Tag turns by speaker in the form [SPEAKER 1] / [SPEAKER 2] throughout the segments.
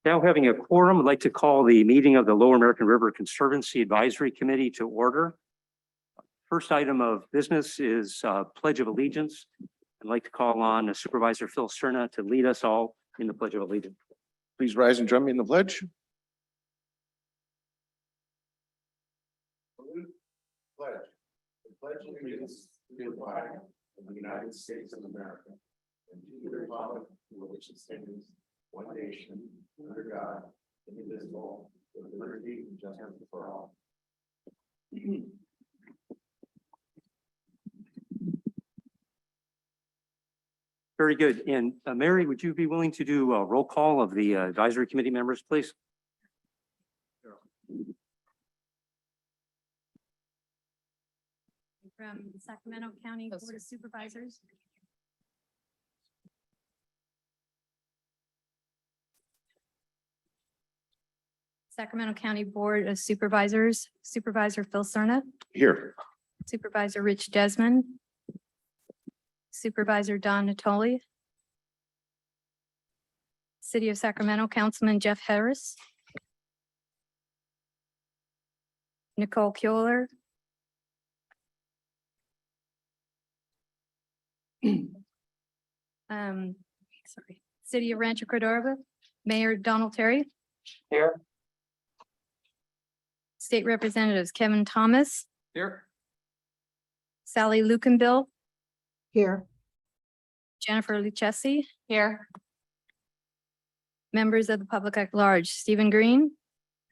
[SPEAKER 1] Now having a quorum, I'd like to call the meeting of the Lower American River Conservancy Advisory Committee to order. First item of business is Pledge of Allegiance. I'd like to call on Supervisor Phil Cerna to lead us all in the Pledge of Allegiance.
[SPEAKER 2] Please rise and join me in the pledge. Pledge allegiance to the flag of the United States of America and to the republic for which it stands, one nation, under God, indivisible, with liberty and justice for all.
[SPEAKER 1] Very good. And Mary, would you be willing to do a roll call of the advisory committee members, please?
[SPEAKER 3] From Sacramento County Board of Supervisors. Sacramento County Board of Supervisors, Supervisor Phil Cerna,
[SPEAKER 2] Here.
[SPEAKER 3] Supervisor Rich Desmond, Supervisor Don Natoli, City of Sacramento Councilman Jeff Harris, Nicole Keuler, sorry, City of Rancho Cordova, Mayor Donald Terry.
[SPEAKER 1] Here.
[SPEAKER 3] State Representatives Kevin Thomas,
[SPEAKER 1] Here.
[SPEAKER 3] Sally Lukenbill,
[SPEAKER 4] Here.
[SPEAKER 3] Jennifer Lucchesi. Here. Members of the public at large, Stephen Green,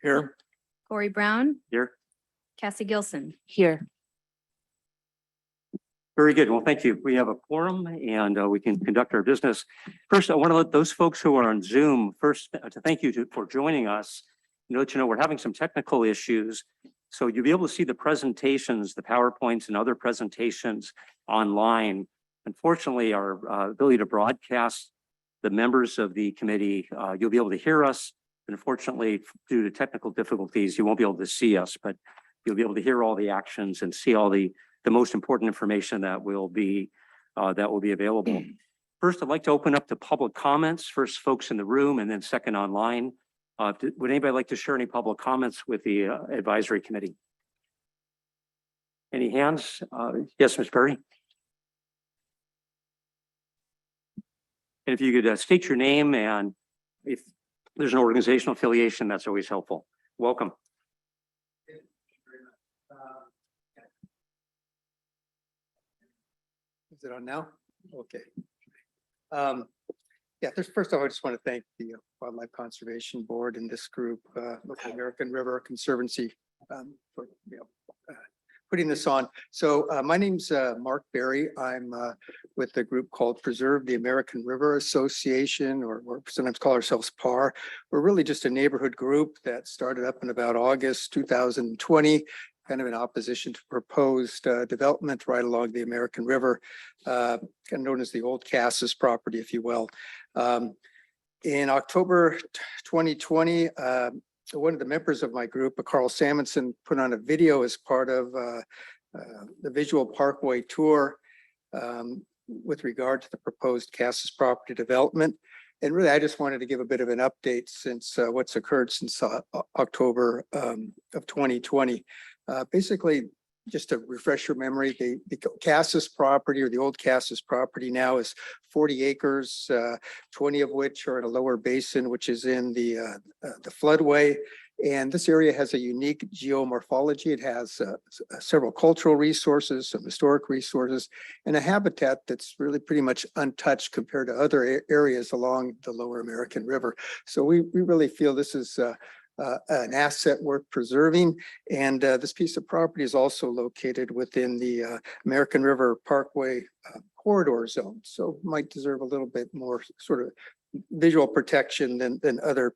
[SPEAKER 2] Here.
[SPEAKER 3] Corey Brown,
[SPEAKER 1] Here.
[SPEAKER 3] Cassie Gilson.
[SPEAKER 4] Here.
[SPEAKER 1] Very good. Well, thank you. We have a quorum and we can conduct our business. First, I want to let those folks who are on Zoom first to thank you for joining us. Let you know we're having some technical issues. So you'll be able to see the presentations, the PowerPoints and other presentations online. Unfortunately, our ability to broadcast the members of the committee, you'll be able to hear us. Unfortunately, due to technical difficulties, you won't be able to see us, but you'll be able to hear all the actions and see all the most important information that will be available. First, I'd like to open up to public comments. First, folks in the room, and then second online. Would anybody like to share any public comments with the advisory committee? Any hands? Yes, Ms. Perry. And if you could state your name and if there's an organizational affiliation, that's always helpful. Welcome.
[SPEAKER 5] Is it on now? Okay. Yeah, first of all, I just want to thank the Wildlife Conservation Board and this group, Local American River Conservancy, for putting this on. So my name's Mark Berry. I'm with a group called Preserve the American River Association, or sometimes call ourselves PAR. We're really just a neighborhood group that started up in about August 2020. Kind of in opposition to proposed development right along the American River, kind of known as the old Cassis property, if you will. In October 2020, one of the members of my group, Carl Samuelson, put on a video as part of the Visual Parkway tour with regard to the proposed Cassis property development. And really, I just wanted to give a bit of an update since what's occurred since October of 2020. Basically, just to refresh your memory, the Cassis property, or the old Cassis property, now is 40 acres, 20 of which are in a lower basin, which is in the floodway. And this area has a unique geomorphology. It has several cultural resources, some historic resources, and a habitat that's really pretty much untouched compared to other areas along the Lower American River. So we really feel this is an asset worth preserving. And this piece of property is also located within the American River Parkway corridor zone. So might deserve a little bit more sort of visual protection than other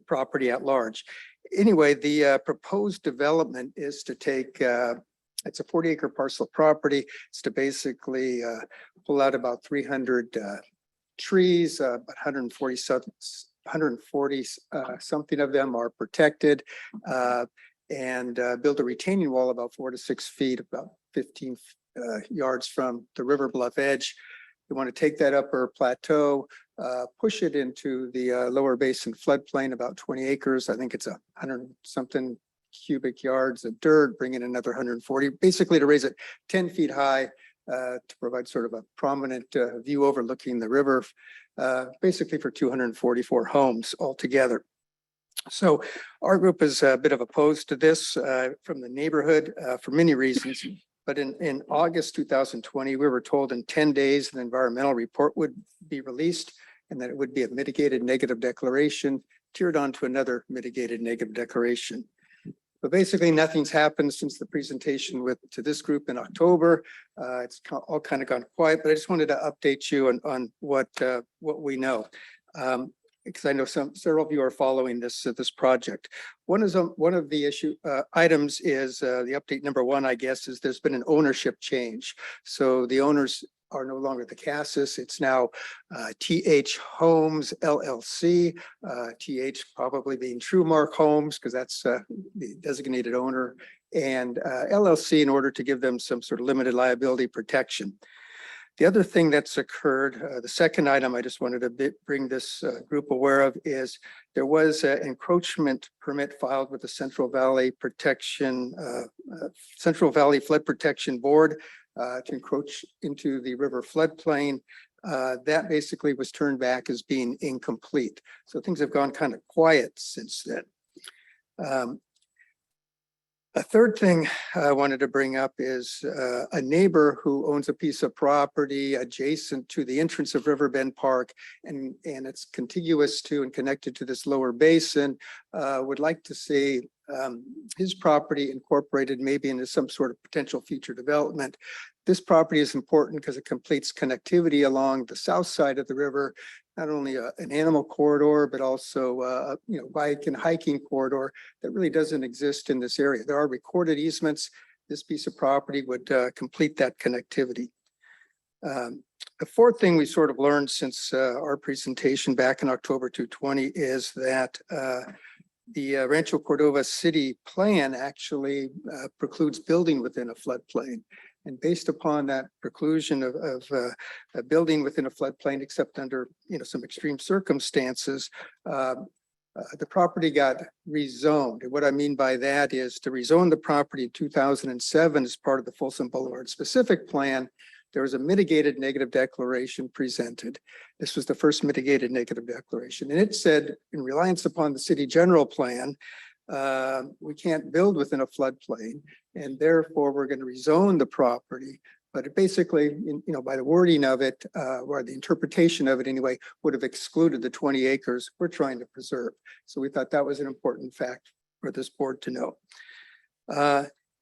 [SPEAKER 5] property at large. Anyway, the proposed development is to take, it's a 40-acre parcel of property. It's to basically pull out about 300 trees, about 140 something of them are protected, and build a retaining wall about 4 to 6 feet, about 15 yards from the river bluff edge. We want to take that upper plateau, push it into the lower basin floodplain, about 20 acres. I think it's 100 something cubic yards of dirt, bring in another 140, basically to raise it 10 feet high, to provide sort of a prominent view overlooking the river, basically for 244 homes altogether. So our group is a bit of opposed to this from the neighborhood for many reasons. But in August 2020, we were told in 10 days an environmental report would be released and that it would be a mitigated negative declaration tiered onto another mitigated negative declaration. But basically nothing's happened since the presentation to this group in October. It's all kind of gone quiet, but I just wanted to update you on what we know. Because I know several of you are following this project. One of the items is the update number one, I guess, is there's been an ownership change. So the owners are no longer the Cassis. It's now TH Homes LLC, TH probably being Truemark Homes, because that's the designated owner, and LLC in order to give them some sort of limited liability protection. The other thing that's occurred, the second item I just wanted to bring this group aware of is there was an encroachment permit filed with the Central Valley Flood Protection Board to encroach into the river floodplain. That basically was turned back as being incomplete. So things have gone kind of quiet since then. A third thing I wanted to bring up is a neighbor who owns a piece of property adjacent to the entrance of Riverbend Park, and it's contiguous to and connected to this lower basin, would like to see his property incorporated maybe into some sort of potential future development. This property is important because it completes connectivity along the south side of the river, not only an animal corridor, but also bike and hiking corridor that really doesn't exist in this area. There are recorded easements. This piece of property would complete that connectivity. The fourth thing we sort of learned since our presentation back in October 2020 is that the Rancho Cordova city plan actually precludes building within a floodplain. And based upon that preclusion of a building within a floodplain, except under some extreme circumstances, the property got rezoned. And what I mean by that is to rezone the property in 2007 as part of the Folsom Boulevard specific plan. There was a mitigated negative declaration presented. This was the first mitigated negative declaration. And it said, in reliance upon the city general plan, we can't build within a floodplain, and therefore we're going to rezone the property. But it basically, by the wording of it, or the interpretation of it anyway, would have excluded the 20 acres we're trying to preserve. So we thought that was an important fact for this board to know.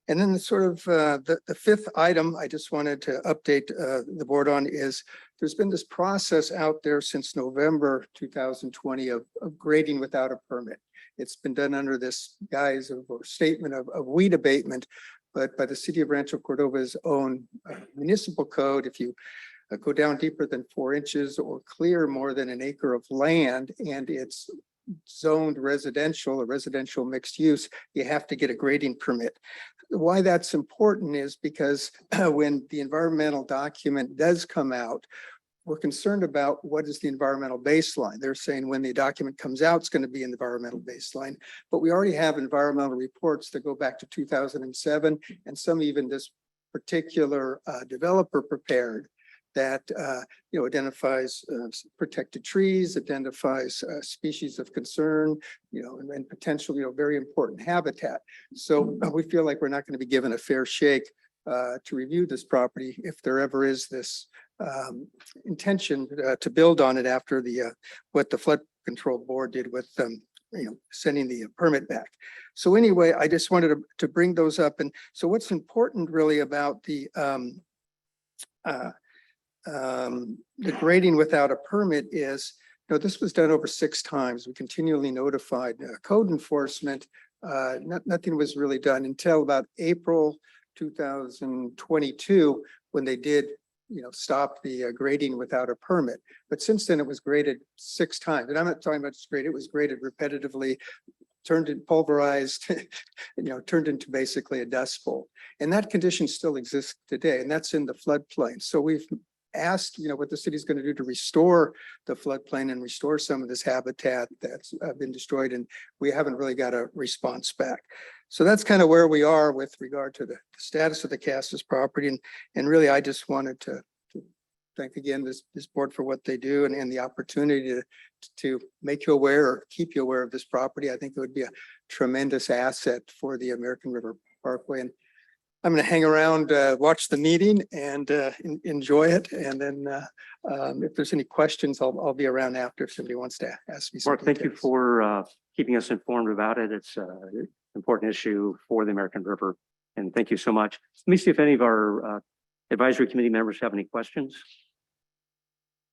[SPEAKER 5] And then the fifth item I just wanted to update the board on is there's been this process out there since November 2020 of grading without a permit. It's been done under this guise of or statement of weed abatement, but by the city of Rancho Cordova's own municipal code, if you go down deeper than 4 inches or clear more than an acre of land and it's zoned residential or residential mixed use, you have to get a grading permit. Why that's important is because when the environmental document does come out, we're concerned about what is the environmental baseline. They're saying when the document comes out, it's going to be an environmental baseline, but we already have environmental reports that go back to 2007, and some even this particular developer prepared that identifies protected trees, identifies species of concern, and potential, very important habitat. So we feel like we're not going to be given a fair shake to review this property if there ever is this intention to build on it after what the flood control board did with sending the permit back. So anyway, I just wanted to bring those up. And so what's important really about the grading without a permit is, this was done over 6 times. We continually notified code enforcement. Nothing was really done until about April 2022 when they did stop the grading without a permit. But since then it was graded 6 times. And I'm not talking about just graded, it was graded repetitively, turned in pulverized, turned into basically a dust bowl. And that condition still exists today, and that's in the floodplain. So we've asked, what the city's going to do to restore the floodplain and restore some of this habitat that's been destroyed, and we haven't really got a response back. So that's kind of where we are with regard to the status of the Castus property, and really, I just wanted to thank again this board for what they do and the opportunity to make you aware or keep you aware of this property. I think it would be a tremendous asset for the American River Parkway. And I'm going to hang around, watch the meeting and enjoy it. And then if there's any questions, I'll be around after if somebody wants to ask me.
[SPEAKER 1] Mark, thank you for keeping us informed about it. It's an important issue for the American River. And thank you so much. Let me see if any of our advisory committee members have any questions.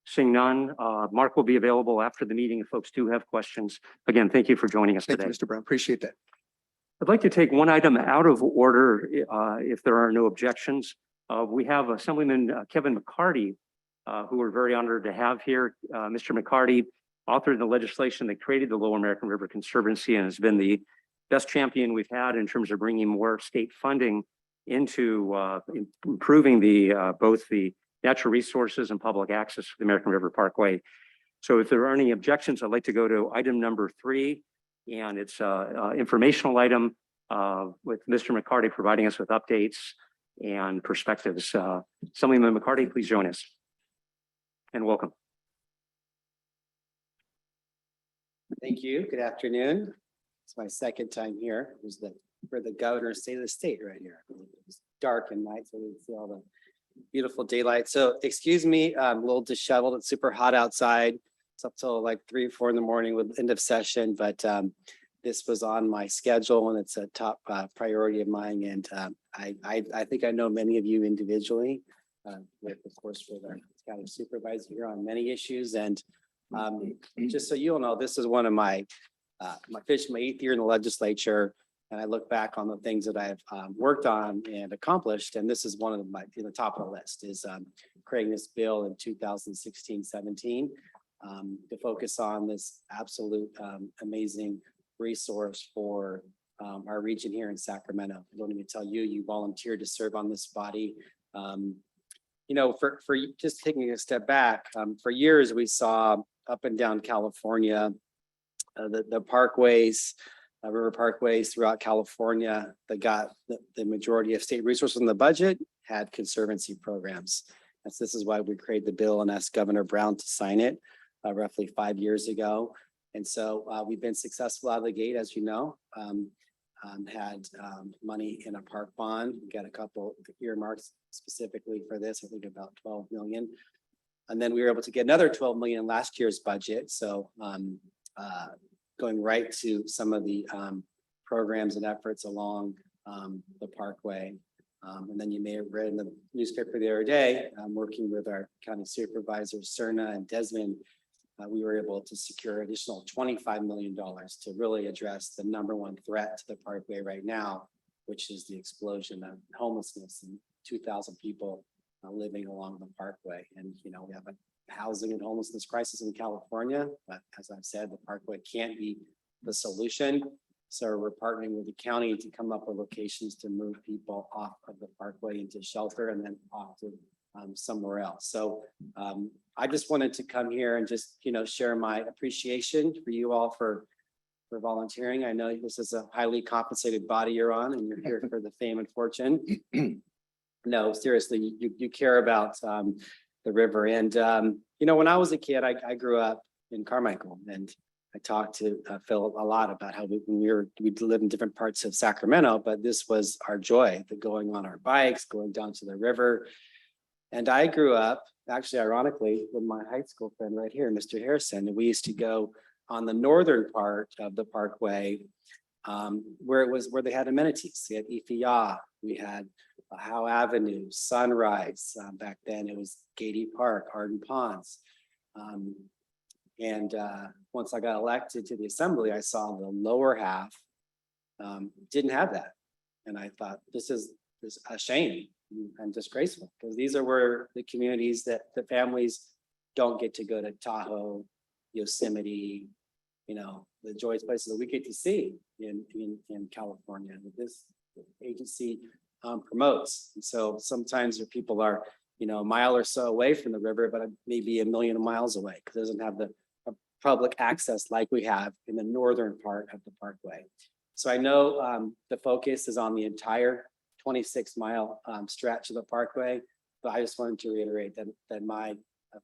[SPEAKER 1] Seeing none, Mark will be available after the meeting if folks do have questions. Again, thank you for joining us
[SPEAKER 5] Thank
[SPEAKER 1] today.
[SPEAKER 5] you, Mr. Brown. Appreciate that.
[SPEAKER 1] I'd like to take one item out of order if there are no objections. We have Assemblyman Kevin McCarty, who we're very honored to have here. Mr. McCarty authored the legislation that created the Lower American River Conservancy and has been the best champion we've had in terms of bringing more state funding into improving both the natural resources and public access to the American River Parkway. So if there are any objections, I'd like to go to item number 3, and it's an informational item with Mr. McCarty providing us with updates and perspectives. Assemblyman McCarty, please join us. And welcome.
[SPEAKER 4] Thank you. Good afternoon. It's my second time here. It was for the governor's state of the state right here. It was dark at night, so we didn't see all the beautiful daylight. So excuse me, I'm a little disheveled. It's super hot outside. It's up till like 3 or 4 in the morning with end of session, but this was on my schedule and it's a top priority of mine. And I think I know many of you individually, with of course with our county supervisor here on many issues. And just so you all know, this is one of my my 8th year in the legislature. And I look back on the things that I've worked on and accomplished. And this is one of my, the top of the list is creating this bill in 2016-17 to focus on this absolute amazing resource for our region here in Sacramento. I don't even tell you, you volunteered to serve on this body. For just taking a step back, for years we saw up and down California, the parkways, river parkways throughout California that got the majority of state resources in the budget had conservancy programs. And so this is why we created the bill and asked Governor Brown to sign it roughly 5 years ago. And so we've been successful out of the gate, as you know, had money in a park bond. We got a couple earmarks specifically for this, I think about 12 million. And then we were able to get another 12 million in last year's budget. So going right to some of the programs and efforts along the parkway. And then you may have read in the newspaper the other day, working with our county supervisors, Cerna and Desmond, we were able to secure additional $25 million to really address the #1 threat to the parkway right now, which is the explosion of homelessness and 2,000 people living along the parkway. And, we have a housing and homelessness crisis in California, but as I've said, the parkway can't be the solution. So we're partnering with the county to come up with locations to move people off of the parkway into shelter and then off to somewhere else. So I just wanted to come here and just, share my appreciation for you all for volunteering. I know this is a highly compensated body you're on and you're here for the fame and fortune. No, seriously, you care about the river. And, when I was a kid, I grew up in Carmichael and I talked to Phil a lot about how we live in different parts of Sacramento, but this was our joy, the going on our bikes, going down to the river. And I grew up, actually, ironically, with my high school friend right here, Mr. Harrison. And we used to go on the northern part of the parkway where they had amenities. We had Ifeya, we had Howe Avenue, Sunrise. Back then it was Gady Park, Arden Ponds. Once I got elected to the assembly, I saw the lower half didn't have that. And I thought, this is a shame and disgraceful, because these are where the communities that the families don't get to go to Tahoe, Yosemite, the joyous places that we get to see in California that this agency promotes. And so sometimes people are a mile or so away from the river, but maybe a million miles away because it doesn't have the public access like we have in the northern part of the parkway. So I know the focus is on the entire 26-mile stretch of the parkway, but I just wanted to reiterate that my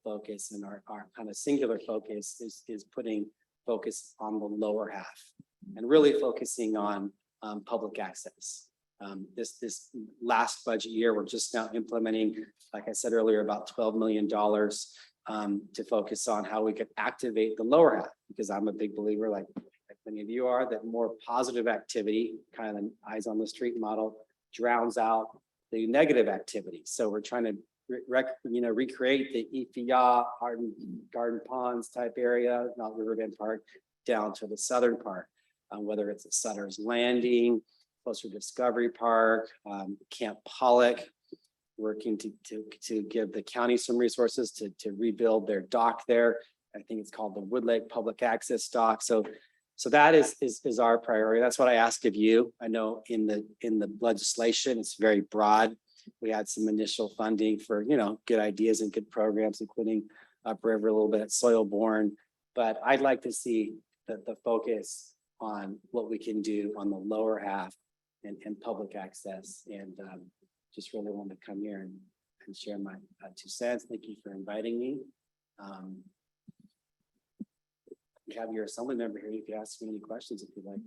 [SPEAKER 4] focus and our kind of singular focus is putting focus on the lower half and really focusing on public access. This last budget year, we're just now implementing, like I said earlier, about $12 million to focus on how we could activate the lower half, because I'm a big believer, like many of you are, that more positive activity, kind of an eyes on the street model, drowns out the negative activity. So we're trying to recreate the Ifia Garden Ponds type area, not Riverbend Park, down to the southern part, whether it's at Sutter's Landing, closer to Discovery Park, Camp Pollock, working to give the county some resources to rebuild their dock there. I think it's called the Wood Lake Public Access Dock. So that is our priority. That's what I ask of you. I know in the legislation, it's very broad. We had some initial funding for, good ideas and good programs, including upriver, a little bit at Soilborne. But I'd like to see the focus on what we can do on the lower half and public access. And just really want to come here and share my 2 cents. Thank you for inviting me. You have your assembly member here. You can ask me any questions if you'd like.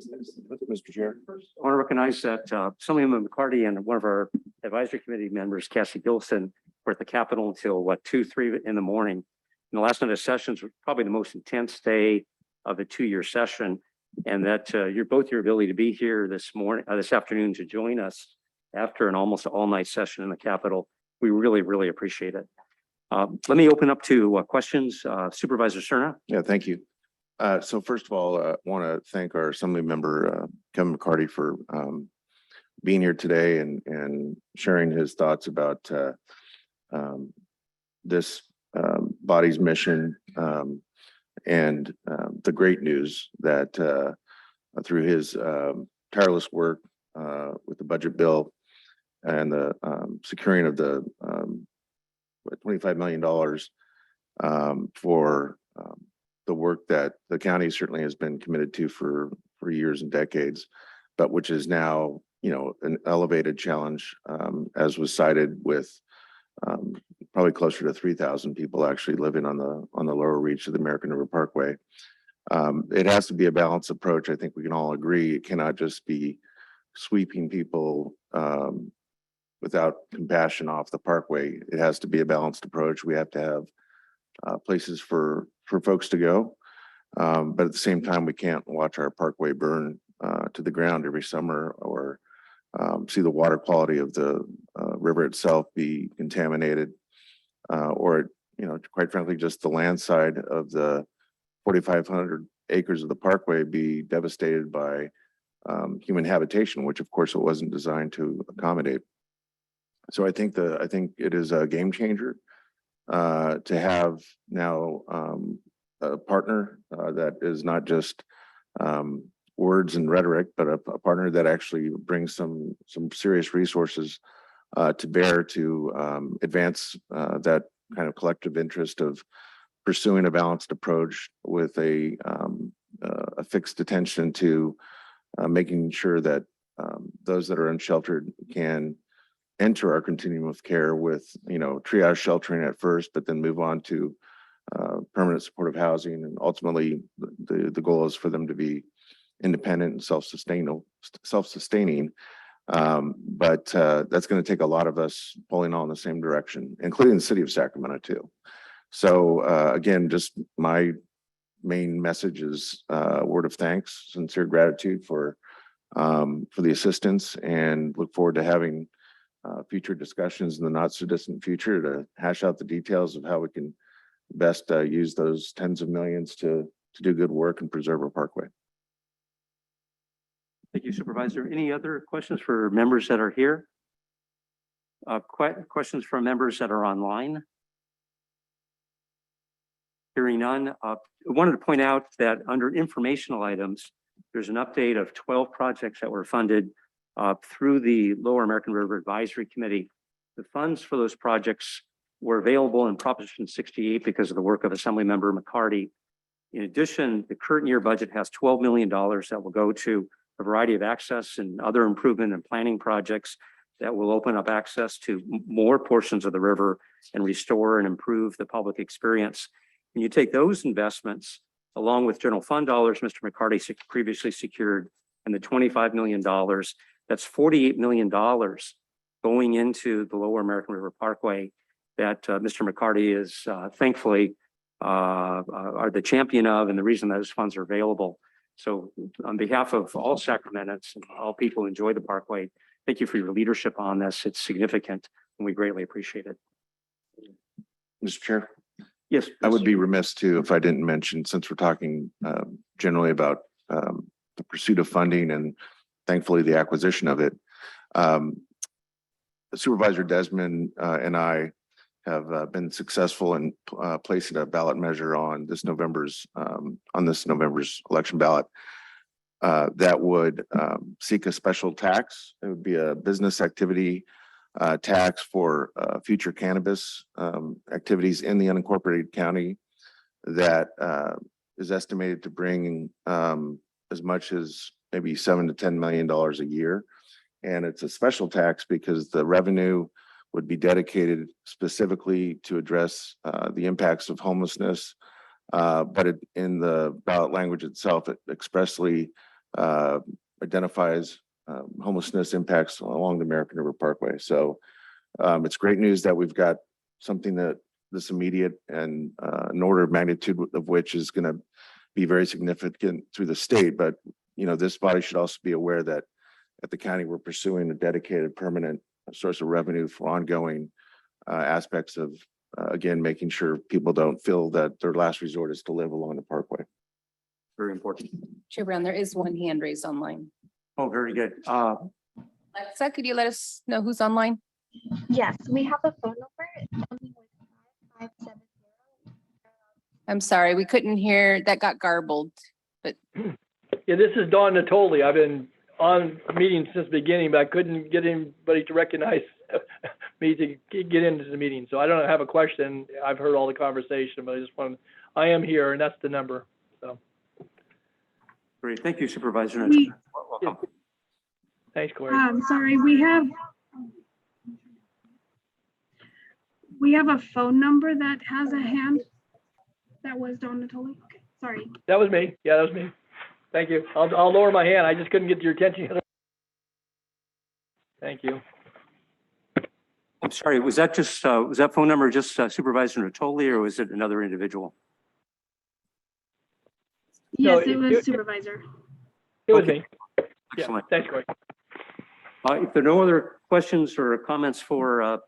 [SPEAKER 2] Mr. Chair.
[SPEAKER 1] I want to recognize that Assemblyman McCarty and one of our advisory committee members, Cassie Gilson, were at the Capitol until 2, 3 in the morning. And the last night of sessions was probably the most intense day of the 2-year session. And that your ability to be here this afternoon to join us after an almost all-night session in the Capitol. We really, really appreciate it. Let me open up to questions. Supervisor Cerna.
[SPEAKER 2] Yeah, thank you. So first of all, I want to thank our Assembly member, Kevin McCarty, for being here today and sharing his thoughts about this body's mission and the great news that through his tireless work with the budget bill and the securing of the $25 million for the work that the county certainly has been committed to for years and decades, but which is now, an elevated challenge, as was cited with probably closer to 3,000 people actually living on the lower reach of the American River Parkway. It has to be a balanced approach. I think we can all agree. It cannot just be sweeping people without compassion off the parkway. It has to be a balanced approach. We have to have places for folks to go. But at the same time, we can't watch our parkway burn to the ground every summer or see the water quality of the river itself be contaminated or, quite frankly, just the land side of the 4,500 acres of the parkway be devastated by human habitation, which of course it wasn't designed to accommodate. So I think it is a game changer to have now a partner that is not just words and rhetoric, but a partner that actually brings some serious resources to bear to advance that kind of collective interest of pursuing a balanced approach with a fixed attention to making sure that those that are unsheltered can enter our continuum of care with, triage sheltering at first, but then move on to permanent supportive housing. And ultimately, the goal is for them to be independent and self-sustaining. But that's going to take a lot of us pulling all in the same direction, including the city of Sacramento too. So again, just my main message is a word of thanks, sincere gratitude for the assistance, and look forward to having future discussions in the not so distant future to hash out the details of how we can best use those tens of millions to do good work and preserve our parkway.
[SPEAKER 1] Thank you, Supervisor. Any other questions for members that are here? Questions from members that are online? Hearing none. I wanted to point out that under informational items, there's an update of 12 projects that were funded through the Lower American River Advisory Committee. The funds for those projects were available in Proposition 68 because of the work of Assemblymember McCarty. In addition, the current year budget has $12 million that will go to a variety of access and other improvement and planning projects that will open up access to more portions of the river and restore and improve the public experience. When you take those investments, along with general fund dollars Mr. McCarty previously secured, and the $25 million, that's $48 million going into the Lower American River Parkway that Mr. McCarty is thankfully are the champion of, and the reason those funds are available. So on behalf of all Sacramentans and all people who enjoy the Parkway, thank you for your leadership on this. It's significant and we greatly appreciate it.
[SPEAKER 2] Mr. Chair,
[SPEAKER 1] Yes.
[SPEAKER 2] I would be remiss too if I didn't mention, since we're talking generally about the pursuit of funding and thankfully the acquisition of it. Supervisor Desmond and I have been successful in placing a ballot measure on this November's election ballot that would seek a special tax. It would be a business activity tax for future cannabis activities in the unincorporated county that is estimated to bring as much as maybe $7 to $10 million a year. And it's a special tax because the revenue would be dedicated specifically to address the impacts of homelessness. But in the ballot language itself, it expressly identifies homelessness impacts along the American River Parkway. So it's great news that we've got something that this immediate and an order of magnitude of which is going to be very significant through the state. But, you know, this body should also be aware that at the county, we're pursuing a dedicated permanent source of revenue for ongoing aspects of, again, making sure people don't feel that their last resort is to live along the Parkway.
[SPEAKER 1] Very important.
[SPEAKER 6] Chair Brown, there is one hand raised online.
[SPEAKER 1] Oh, very good.
[SPEAKER 6] Alexa, could you let us know who's online?
[SPEAKER 7] Yes, we have a phone number. It's ending with 5570.
[SPEAKER 6] I'm sorry, we couldn't hear, that got garbled.
[SPEAKER 8] Yeah, this is Don Natoli. I've been on meetings since the beginning, but I couldn't get anybody to recognize me to get into the meeting. So I don't have a question. I've heard all the conversation, but I am here and that's the number. So
[SPEAKER 1] Great. Thank you, Supervisor. Welcome.
[SPEAKER 8] thanks, Corey.
[SPEAKER 9] Sorry, we have a phone number that has a hand. That was Don Natoli. Okay, sorry.
[SPEAKER 8] That was me. Yeah, that was me. Thank you. I'll lower my hand. I just couldn't get your attention. Thank you.
[SPEAKER 1] I'm sorry, was that just, was that phone number just Supervisor Natoli or was it another individual?
[SPEAKER 8] No,
[SPEAKER 9] Yes, it was supervisor.
[SPEAKER 8] It was
[SPEAKER 1] Okay.
[SPEAKER 8] me. Yeah,
[SPEAKER 1] Excellent.
[SPEAKER 8] thanks, Corey.
[SPEAKER 1] If there are no other questions or comments for,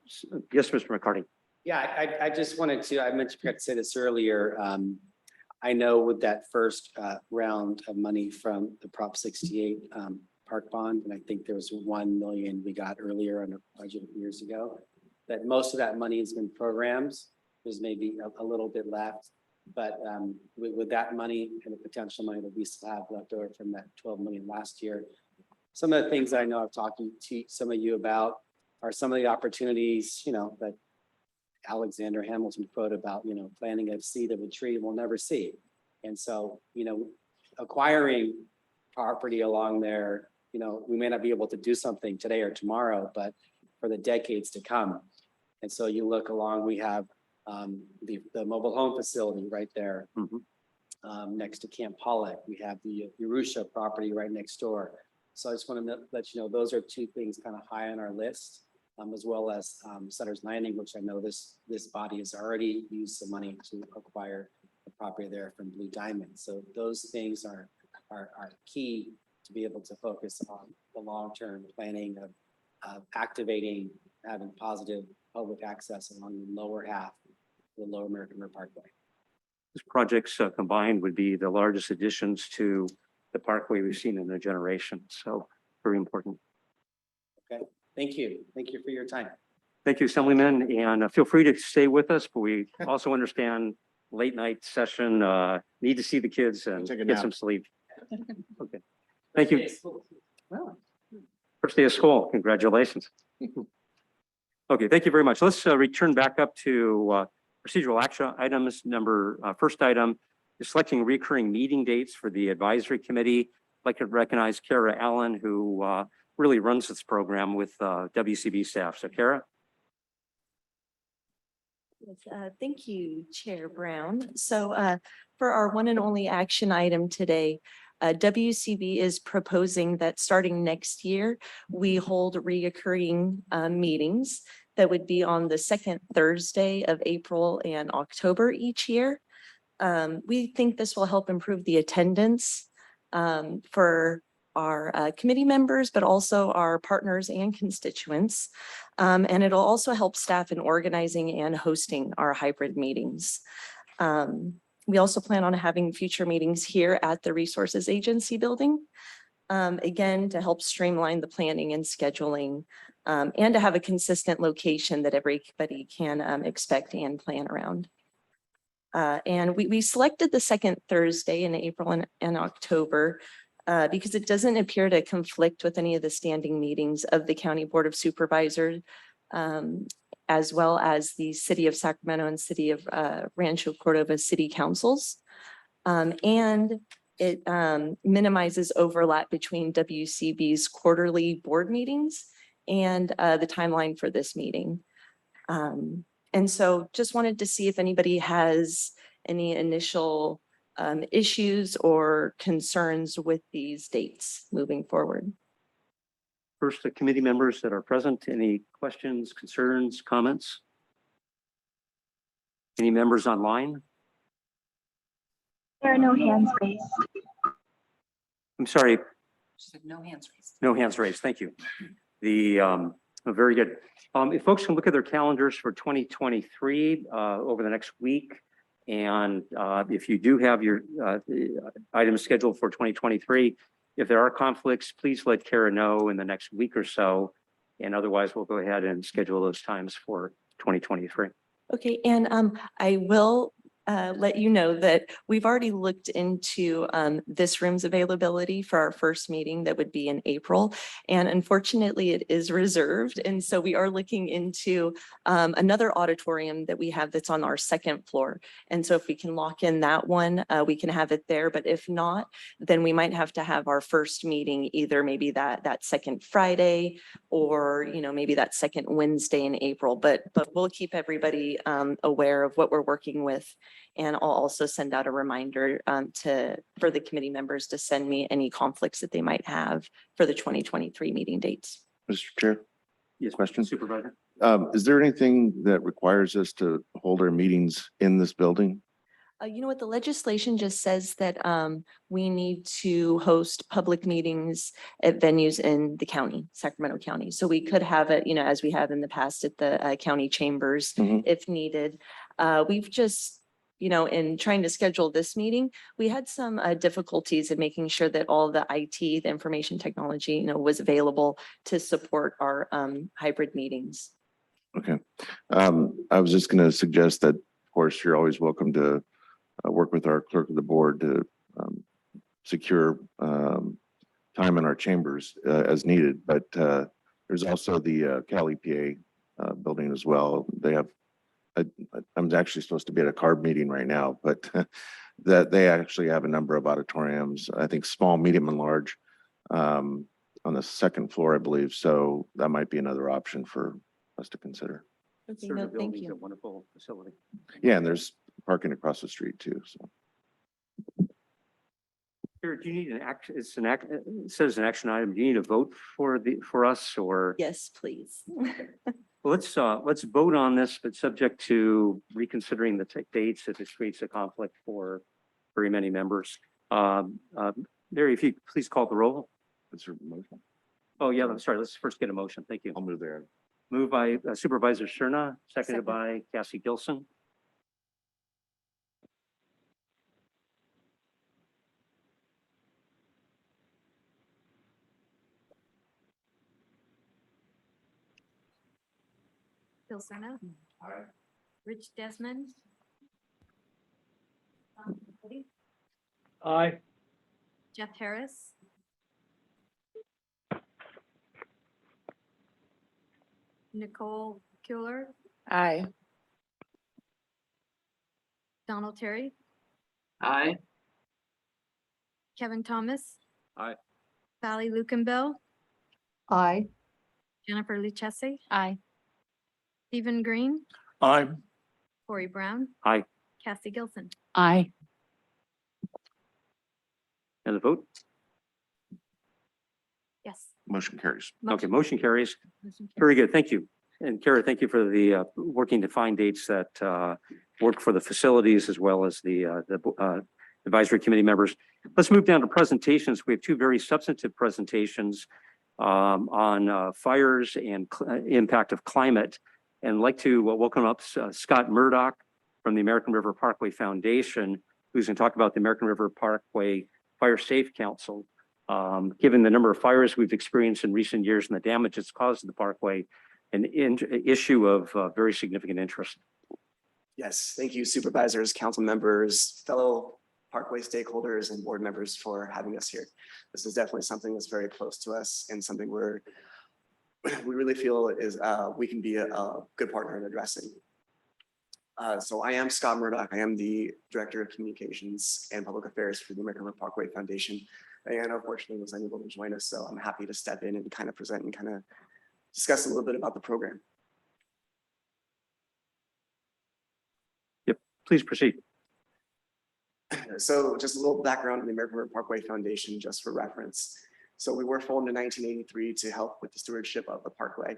[SPEAKER 1] yes, Mr. McCarty.
[SPEAKER 4] Yeah, I just wanted to, I forgot to say this earlier. I know with that first round of money from the Prop 68 park bond, and I think there was 1 million we got earlier on a budget years ago, that most of that money has been programs. There's maybe a little bit left, but with that money and the potential money that we still have left over from that 12 million last year, some of the things I know I've talked to some of you about are some of the opportunities, you know, that Alexander Hamilton quote about, you know, planting a seed of a tree we'll never see. And so, you know, acquiring property along there, you know, we may not be able to do something today or tomorrow, but for the decades to come. And so you look along, we have the mobile home facility right there next to Camp Pollock. We have the Urusha property right next door. So I just want to let you know, those are two things kind of high on our list. As well as Sutter's Landing, which I know this body has already used some money to acquire the property there from Blue Diamond. So those things are key to be able to focus on the long-term planning of activating, having positive public access along the lower half of the Lower American River Parkway.
[SPEAKER 1] These projects combined would be the largest additions to the Parkway we've seen in a generation. So very important.
[SPEAKER 4] Okay. Thank you. Thank you for your time.
[SPEAKER 1] Thank you, Assemblyman, and feel free to stay with us, but we also understand late night session, need to see the kids and
[SPEAKER 2] Take a
[SPEAKER 1] get
[SPEAKER 2] nap.
[SPEAKER 1] some sleep. Okay. Thank you.
[SPEAKER 4] Well,
[SPEAKER 1] First day of school. Congratulations. Okay, thank you very much. Let's return back up to procedural action items. First item is selecting recurring meeting dates for the advisory committee. I'd like to recognize Kara Allen, who really runs this program with WCB staff. So Kara?
[SPEAKER 10] Yes, thank you, Chair Brown. So for our one and only action item today, WCB is proposing that starting next year, we hold reoccurring meetings that would be on the second Thursday of April and October each year. We think this will help improve the attendance for our committee members, but also our partners and constituents. And it'll also help staff in organizing and hosting our hybrid meetings. We also plan on having future meetings here at the Resources Agency building. Again, to help streamline the planning and scheduling and to have a consistent location that everybody can expect and plan around. And we selected the second Thursday in April and October because it doesn't appear to conflict with any of the standing meetings of the County Board of Supervisors, as well as the City of Sacramento and City of Rancho Cordova City Councils. And it minimizes overlap between WCB's quarterly board meetings and the timeline for this meeting. And so just wanted to see if anybody has any initial issues or concerns with these dates moving forward.
[SPEAKER 1] First, the committee members that are present, any questions, concerns, comments? Any members online?
[SPEAKER 7] There are no hands raised.
[SPEAKER 1] I'm sorry,
[SPEAKER 6] No hands raised.
[SPEAKER 1] no hands raised. Thank you. Very good. If folks can look at their calendars for 2023 over the next week, and if you do have your items scheduled for 2023, if there are conflicts, please let Kara know in the next week or so. And otherwise, we'll go ahead and schedule those times for 2023.
[SPEAKER 10] Okay, and I will let you know that we've already looked into this room's availability for our first meeting that would be in April. And unfortunately, it is reserved. And so we are looking into another auditorium that we have that's on our second floor. And so if we can lock in that one, we can have it there. But if not, then we might have to have our first meeting either maybe that second Friday or, you know, maybe that second Wednesday in April. But we'll keep everybody aware of what we're working with. And I'll also send out a reminder for the committee members to send me any conflicts that they might have for the 2023 meeting dates.
[SPEAKER 2] Mr. Chair,
[SPEAKER 1] Yes,
[SPEAKER 2] question.
[SPEAKER 1] Supervisor.
[SPEAKER 2] Is there anything that requires us to hold our meetings in this building?
[SPEAKER 10] You know what, the legislation just says that we need to host public meetings at venues in the county, Sacramento County. So we could have it, you know, as we have in the past at the county chambers if needed. We've just, you know, in trying to schedule this meeting, we had some difficulties in making sure that all the IT, the information technology, you know, was available to support our hybrid meetings.
[SPEAKER 2] Okay. I was just going to suggest that, of course, you're always welcome to work with our clerk of the board to secure time in our chambers as needed. But there's also the Cal EPA building as well. They have, I'm actually supposed to be at a CARB meeting right now, but that they actually have a number of auditoriums, I think small, medium, and large on the second floor, I believe. So that might be another option for us to consider.
[SPEAKER 10] Okay,
[SPEAKER 1] Serve the
[SPEAKER 10] no, thank
[SPEAKER 1] building's
[SPEAKER 10] you.
[SPEAKER 1] a wonderful facility.
[SPEAKER 2] Yeah, and there's parking across the street too. So
[SPEAKER 1] Here, do you need an action? It's an act, it says an action item. Do you need a vote for us or?
[SPEAKER 10] Yes, please.
[SPEAKER 1] Well, let's vote on this, but subject to reconsidering the dates if it creates a conflict for very many members. Mary, if you please call the roll.
[SPEAKER 2] is there a motion?
[SPEAKER 1] Oh, yeah, I'm sorry. Let's first get a motion. Thank you.
[SPEAKER 2] I'll move there.
[SPEAKER 1] Moved by Supervisor Cerna, seconded
[SPEAKER 10] Second.
[SPEAKER 1] by Cassie Gilson.
[SPEAKER 3] Phil Serna. Rich Desmond.
[SPEAKER 8] Aye.
[SPEAKER 3] Jeff Harris. Nicole Keeler,
[SPEAKER 6] Aye.
[SPEAKER 3] Donald Terry,
[SPEAKER 8] Aye.
[SPEAKER 3] Kevin Thomas.
[SPEAKER 1] Aye.
[SPEAKER 3] Sally Lukenbell,
[SPEAKER 6] Aye.
[SPEAKER 3] Jennifer Lucchese,
[SPEAKER 6] Aye.
[SPEAKER 3] Stephen Green,
[SPEAKER 8] Aye.
[SPEAKER 3] Corey Brown.
[SPEAKER 1] Aye.
[SPEAKER 3] Cassie Gilson.
[SPEAKER 6] Aye.
[SPEAKER 1] And the vote?
[SPEAKER 3] Yes.
[SPEAKER 2] Motion carries.
[SPEAKER 1] Okay, motion carries.
[SPEAKER 3] Motion carries.
[SPEAKER 1] Very good. Thank you. And Kara, thank you for the working to find dates that work for the facilities as well as the advisory committee members. Let's move down to presentations. We have two very substantive presentations on fires and impact of climate. And I'd like to welcome up Scott Murdoch from the American River Parkway Foundation, who's going to talk about the American River Parkway Fire Safe Council. Given the number of fires we've experienced in recent years and the damage it's caused to the parkway, an issue of very significant interest.
[SPEAKER 11] Yes, thank you supervisors, council members, fellow Parkway stakeholders and board members for having us here. This is definitely something that's very close to us and something we really feel is we can be a good partner in addressing. So I am Scott Murdoch. I am the Director of Communications and Public Affairs for the American River Parkway Foundation. And unfortunately was unable to join us, so I'm happy to step in and kind of present and kind of discuss a little bit about the program.
[SPEAKER 1] Yep, please proceed.
[SPEAKER 11] So just a little background on the American River Parkway Foundation, just for reference. So we were formed in 1983 to help with the stewardship of the parkway.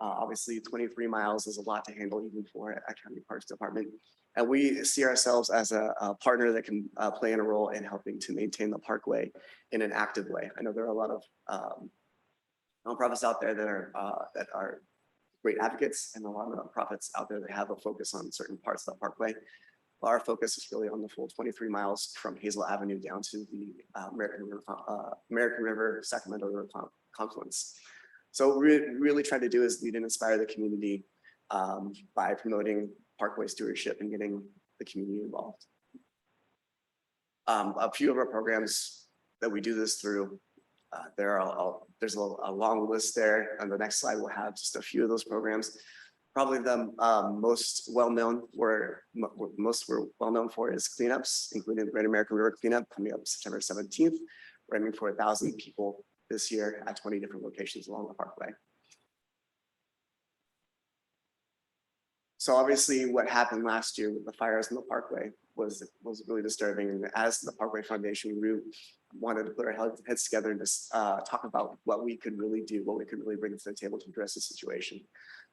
[SPEAKER 11] Obviously, 23 miles is a lot to handle even for a county parks department. And we see ourselves as a partner that can play in a role in helping to maintain the parkway in an active way. I know there are a lot of nonprofits out there that are great advocates, and a lot of nonprofits out there that have a focus on certain parts of the parkway. Our focus is really on the full 23 miles from Hazel Avenue down to the American River Sacramento River confluence. So what we really try to do is lead and inspire the community by promoting parkway stewardship and getting the community involved. A few of our programs that we do this through, there's a long list there. On the next slide, we'll have just a few of those programs. Probably the most well-known we're well-known for is cleanups, including the Great American River Cleanup coming up September 17th. We're aiming for 1,000 people this year at 20 different locations along the parkway. So obviously what happened last year with the fires in the parkway was really disturbing. And as the Parkway Foundation, we wanted to put our heads together and just talk about what we could really do, what we could really bring to the table to address the situation.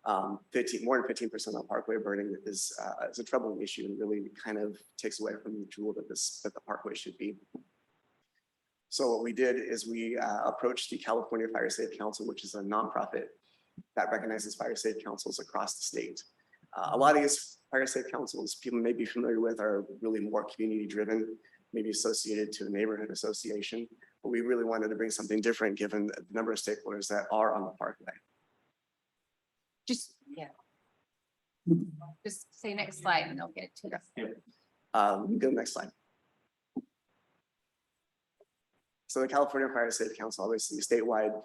[SPEAKER 11] More than 15% of parkway burning is a troubling issue and really kind of takes away from the jewel that the parkway should be. So what we did is we approached the California Fire Safe Council, which is a nonprofit that recognizes fire safe councils across the state. A lot of these fire safe councils people may be familiar with are really more community driven, maybe associated to a neighborhood association, but we really wanted to bring something different given the number of stakeholders that are on the parkway.
[SPEAKER 6] Just say next slide and they'll get to it.
[SPEAKER 11] We go next slide. So the California Fire Safe Council, obviously a statewide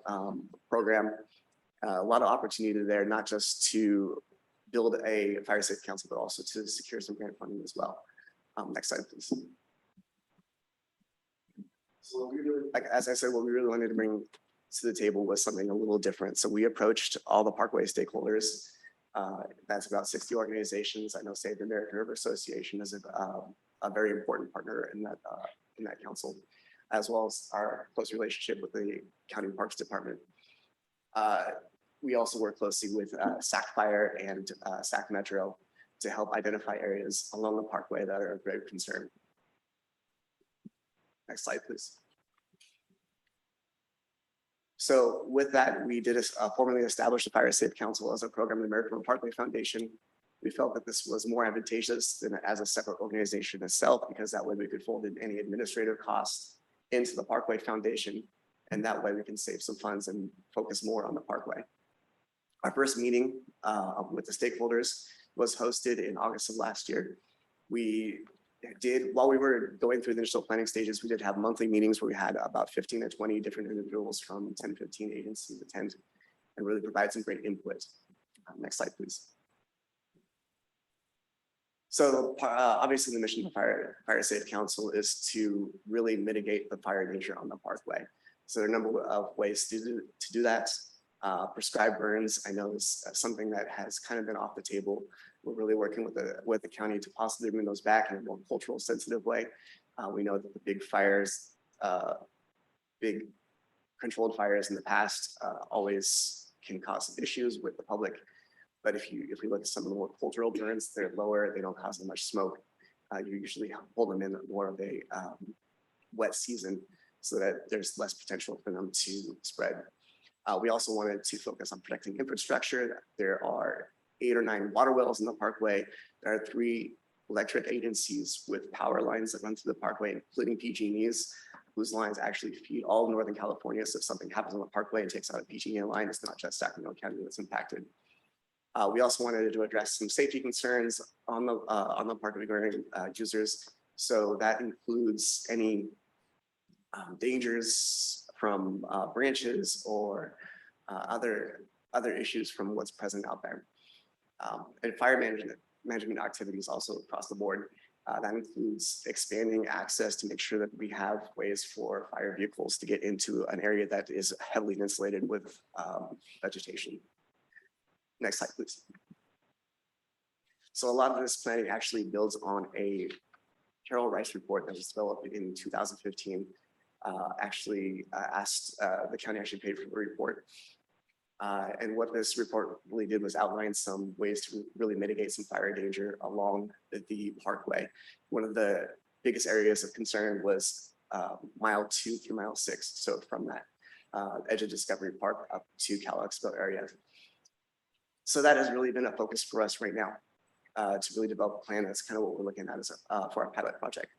[SPEAKER 11] program, a lot of opportunity there, not just to build a fire safe council, but also to secure some grant funding as well. Next slide, please. So what we really, like, as I said, what we really wanted to bring to the table was something a little different. So we approached all the parkway stakeholders. That's about 60 organizations. I know, say, the American River Association is a very important partner in that council, as well as our close relationship with the County Parks Department. We also work closely with SAC Fire and SAC Metro to help identify areas along the parkway that are of great concern. Next slide, please. So with that, we did formally establish the Fire Safe Council as a program of the American River Parkway Foundation. We felt that this was more advantageous than as a separate organization itself, because that way we could fold in any administrative costs into the Parkway Foundation, and that way we can save some funds and focus more on the parkway. Our first meeting with the stakeholders was hosted in August of last year. While we were going through the initial planning stages, we did have monthly meetings where we had about 15 to 20 different individuals from 10, 15 agencies attend and really provide some great input. Next slide, please. So obviously the mission of Fire Safe Council is to really mitigate the fire danger on the parkway. So there are a number of ways to do that. Prescribed burns, I know is something that has kind of been off the table. We're really working with the county to possibly bring those back in a more cultural sensitive way. We know that the big fires, big controlled fires in the past always can cause some issues with the public. But if we look at some of the more cultural burns, they're lower, they don't cause as much smoke. You usually hold them in more of a wet season so that there's less potential for them to spread. We also wanted to focus on protecting infrastructure. There are 8 or 9 water wells in the parkway. There are 3 electric agencies with power lines that run through the parkway, including PG&Es, whose lines actually feed all of Northern California. So if something happens on the parkway and takes out a PG&E line, it's not just Sacramento County that's impacted. We also wanted to address some safety concerns on the parkway going users. So that includes any dangers from branches or other issues from what's present out there. And fire management activities also across the board. That includes expanding access to make sure that we have ways for fire vehicles to get into an area that is heavily insulated with vegetation. Next slide, please. So a lot of this planning actually builds on a Carol Rice report that was developed in 2015. The county actually paid for the report. And what this report really did was outline some ways to really mitigate some fire danger along the parkway. One of the biggest areas of concern was mile 2 through mile 6. So from that edge of Discovery Park up to Cal Expo area. So that has really been a focus for us right now to really develop a plan. That's kind of what we're looking at as for our pilot project.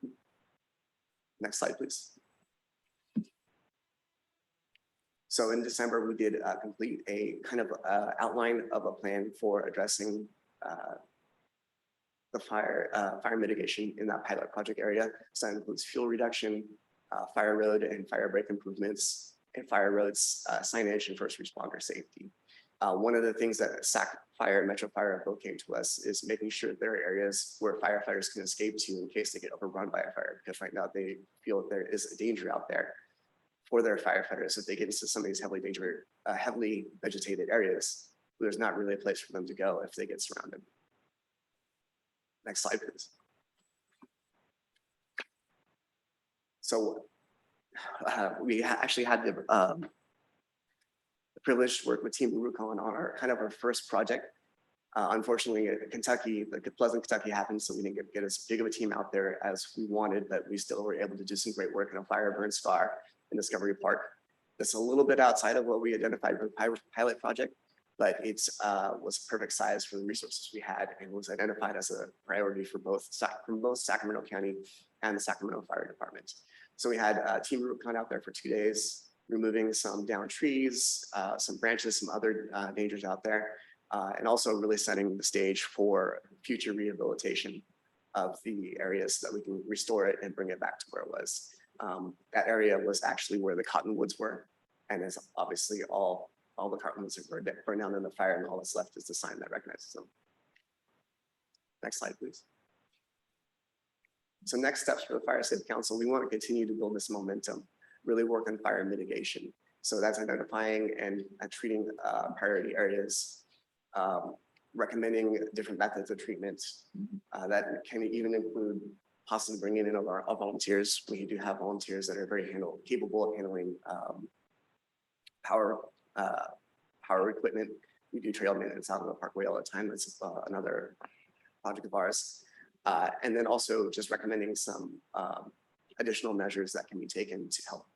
[SPEAKER 11] Next slide, please. So in December, we did complete a kind of outline of a plan for addressing the fire mitigation in that pilot project area. So that includes fuel reduction, fire road and fire break improvements, and fire roads signage and first responder safety. One of the things that SAC Fire and Metro Fire both came to us is making sure there are areas where firefighters can escape to in case they get overrun by a fire, because right now they feel that there is a danger out there for their firefighters if they get into some of these heavily vegetated areas. There's not really a place for them to go if they get surrounded. Next slide, please. So we actually had the privilege to work with Team Rubicon on our first project. Unfortunately, Kentucky, Pleasant, Kentucky happened, so we didn't get as big of a team out there as we wanted, but we still were able to do some great work in a fire burn scar in Discovery Park. That's a little bit outside of what we identified for the pilot project, but it was perfect size for the resources we had and was identified as a priority for both Sacramento County and the Sacramento Fire Department. So we had Team Rubicon out there for 2 days, removing some downed trees, some branches, some other dangers out there, and also really setting the stage for future rehabilitation of the areas so that we can restore it and bring it back to where it was. That area was actually where the cottonwoods were, and is obviously all the cottonwoods that were burned down in the fire, and all that's left is the sign that recognizes them. Next slide, please. So next steps for the Fire Safe Council, we want to continue to build this momentum, really work on fire mitigation. So that's identifying and treating priority areas, recommending different methods of treatment that can even include possibly bringing in our volunteers. We do have volunteers that are very capable of handling power equipment. We do trail maintenance out on the parkway all the time. That's another project of ours. And then also just recommending some additional measures that can be taken to help.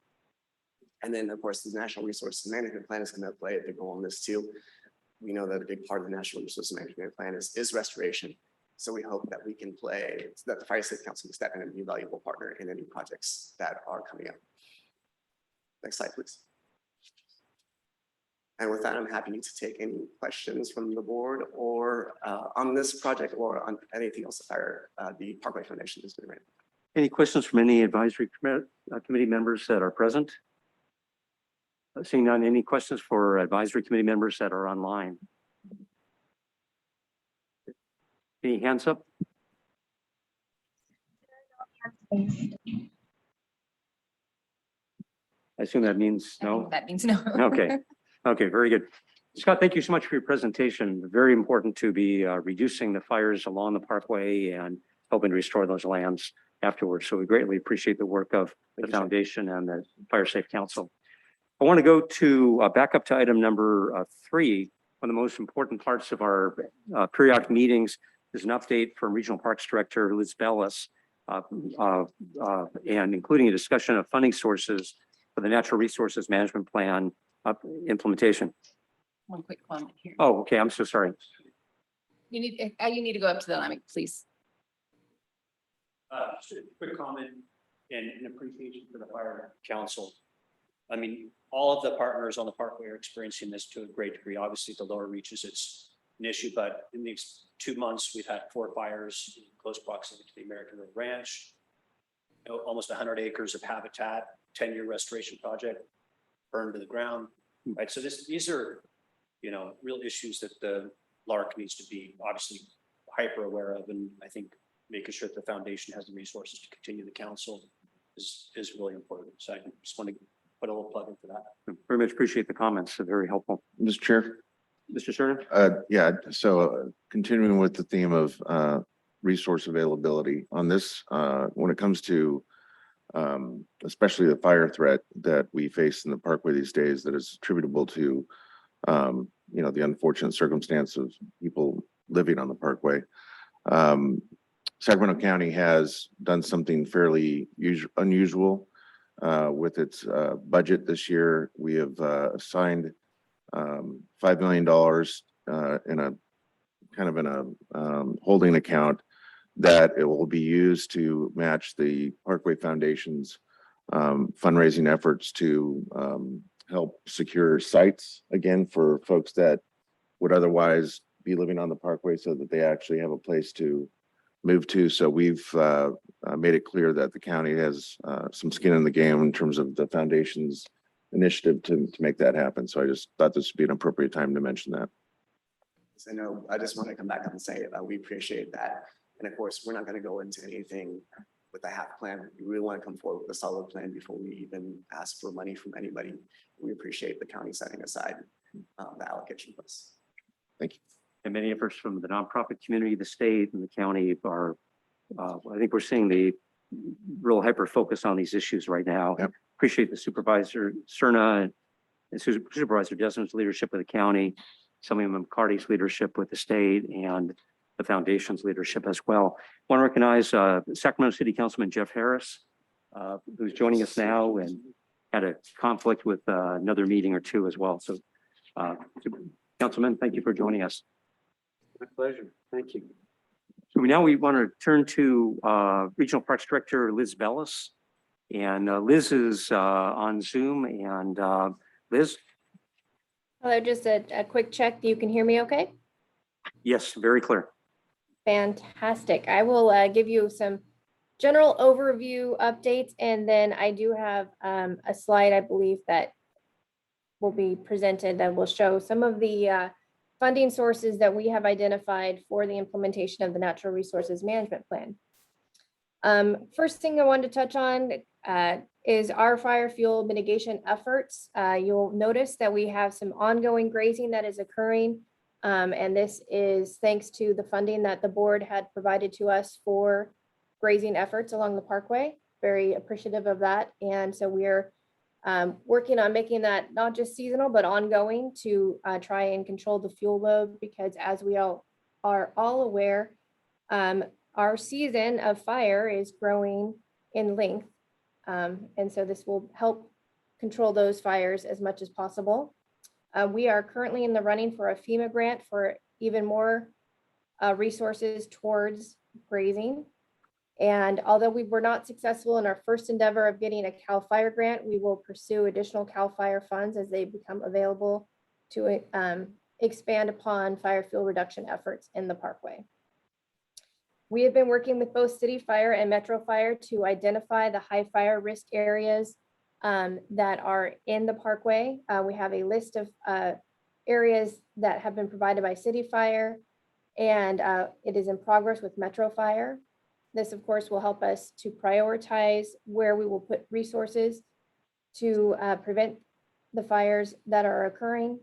[SPEAKER 11] And then, of course, the National Resources Management Plan is going to play a big role in this too. We know that a big part of the National Resources Management Plan is restoration. So we hope that we can that the Fire Safe Council will step in and be a valuable partner in any projects that are coming up. Next slide, please. And with that, I'm happy to take any questions from the board or on this project or on anything else the Parkway Foundation is doing right now.
[SPEAKER 1] Any questions from any advisory committee members that are present? Seeing none, any questions for advisory committee members that are online? Any hands up?
[SPEAKER 7] Raised.
[SPEAKER 1] I assume that means
[SPEAKER 6] I
[SPEAKER 1] no.
[SPEAKER 6] think that means no.
[SPEAKER 1] Okay, okay, very good. Scott, thank you so much for your presentation. Very important to be reducing the fires along the parkway and helping to restore those lands afterwards. So we greatly appreciate the work of the foundation and the Fire Safe Council. I want to go to back up to item number 3. One of the most important parts of our periodic meetings is an update from Regional Parks Director Liz Bellis, and including a discussion of funding sources for the Natural Resources Management Plan implementation.
[SPEAKER 6] One quick comment here.
[SPEAKER 1] Oh, okay. I'm so sorry.
[SPEAKER 6] You need to go up to the limit, please.
[SPEAKER 1] Just a quick comment and an appreciation for the Fire Council. I mean, all of the partners on the Parkway are experiencing this to a great degree. Obviously, the lower reaches, it's an issue, but in these 2 months, we've had 4 fires in close proximity to the American River Ranch. Almost 100 acres of habitat, 10-year restoration project burned to the ground. Right. So these are, real issues that the LARC needs to be obviously hyper aware of. And I think making sure that the foundation has the resources to continue the council is really important. So I just want to put a little plug in for that. Very much appreciate the comments. They're very helpful.
[SPEAKER 2] Mr. Chair.
[SPEAKER 1] Mr. Cerner?
[SPEAKER 2] So continuing with the theme of resource availability on this, when it comes to especially the fire threat that we face in the parkway these days that is attributable to the unfortunate circumstance of people living on the parkway. Sacramento County has done something fairly unusual with its budget this year. We have assigned $5 million in a holding account that it will be used to match the Parkway Foundation's fundraising efforts to help secure sites again for folks that would otherwise be living on the parkway so that they actually have a place to move to. So we've made it clear that the county has some skin in the game in terms of the foundation's initiative to make that happen. So I just thought this would be an appropriate time to mention that.
[SPEAKER 11] I know, I just want to come back and say that we appreciate that. And of course, we're not going to go into anything with a half plan. We really want to come forward with a solid plan before we even ask for money from anybody. We appreciate the county setting aside the allocation for us.
[SPEAKER 2] Thank you.
[SPEAKER 1] And many efforts from the nonprofit community, the state and the county are, I think we're seeing the real hyper focus on these issues right now.
[SPEAKER 2] Yep.
[SPEAKER 1] Appreciate the Supervisor Cerna and Supervisor Desmond's leadership with the county, Assemblyman McCarty's leadership with the state, and the foundation's leadership as well. I want to recognize Sacramento City Councilman Jeff Harris, who's joining us now and had a conflict with another meeting or two as well. So Councilman, thank you for joining us.
[SPEAKER 4] My pleasure. Thank you.
[SPEAKER 1] So now we want to turn to Regional Parks Director Liz Bellis. And Liz is on Zoom. And Liz?
[SPEAKER 12] Hello, just a quick check. You can hear me okay?
[SPEAKER 1] Yes, very clear.
[SPEAKER 12] Fantastic. I will give you some general overview updates, and then I do have a slide, I believe, that will be presented that will show some of the funding sources that we have identified for the implementation of the Natural Resources Management Plan. First thing I wanted to touch on is our fire fuel mitigation efforts. You'll notice that we have some ongoing grazing that is occurring. And this is thanks to the funding that the board had provided to us for grazing efforts along the parkway. Very appreciative of that. And so we're working on making that not just seasonal, but ongoing to try and control the fuel load, because as we all are all aware, our season of fire is growing in length. And so this will help control those fires as much as possible. We are currently in the running for a FEMA grant for even more resources towards grazing. And although we were not successful in our first endeavor of getting a CAL FIRE grant, we will pursue additional CAL FIRE funds as they become available to expand upon fire fuel reduction efforts in the parkway. We have been working with both City Fire and Metro Fire to identify the high fire risk areas that are in the parkway. We have a list of areas that have been provided by City Fire and it is in progress with Metro Fire. This, of course, will help us to prioritize where we will put resources to prevent the fires that are occurring.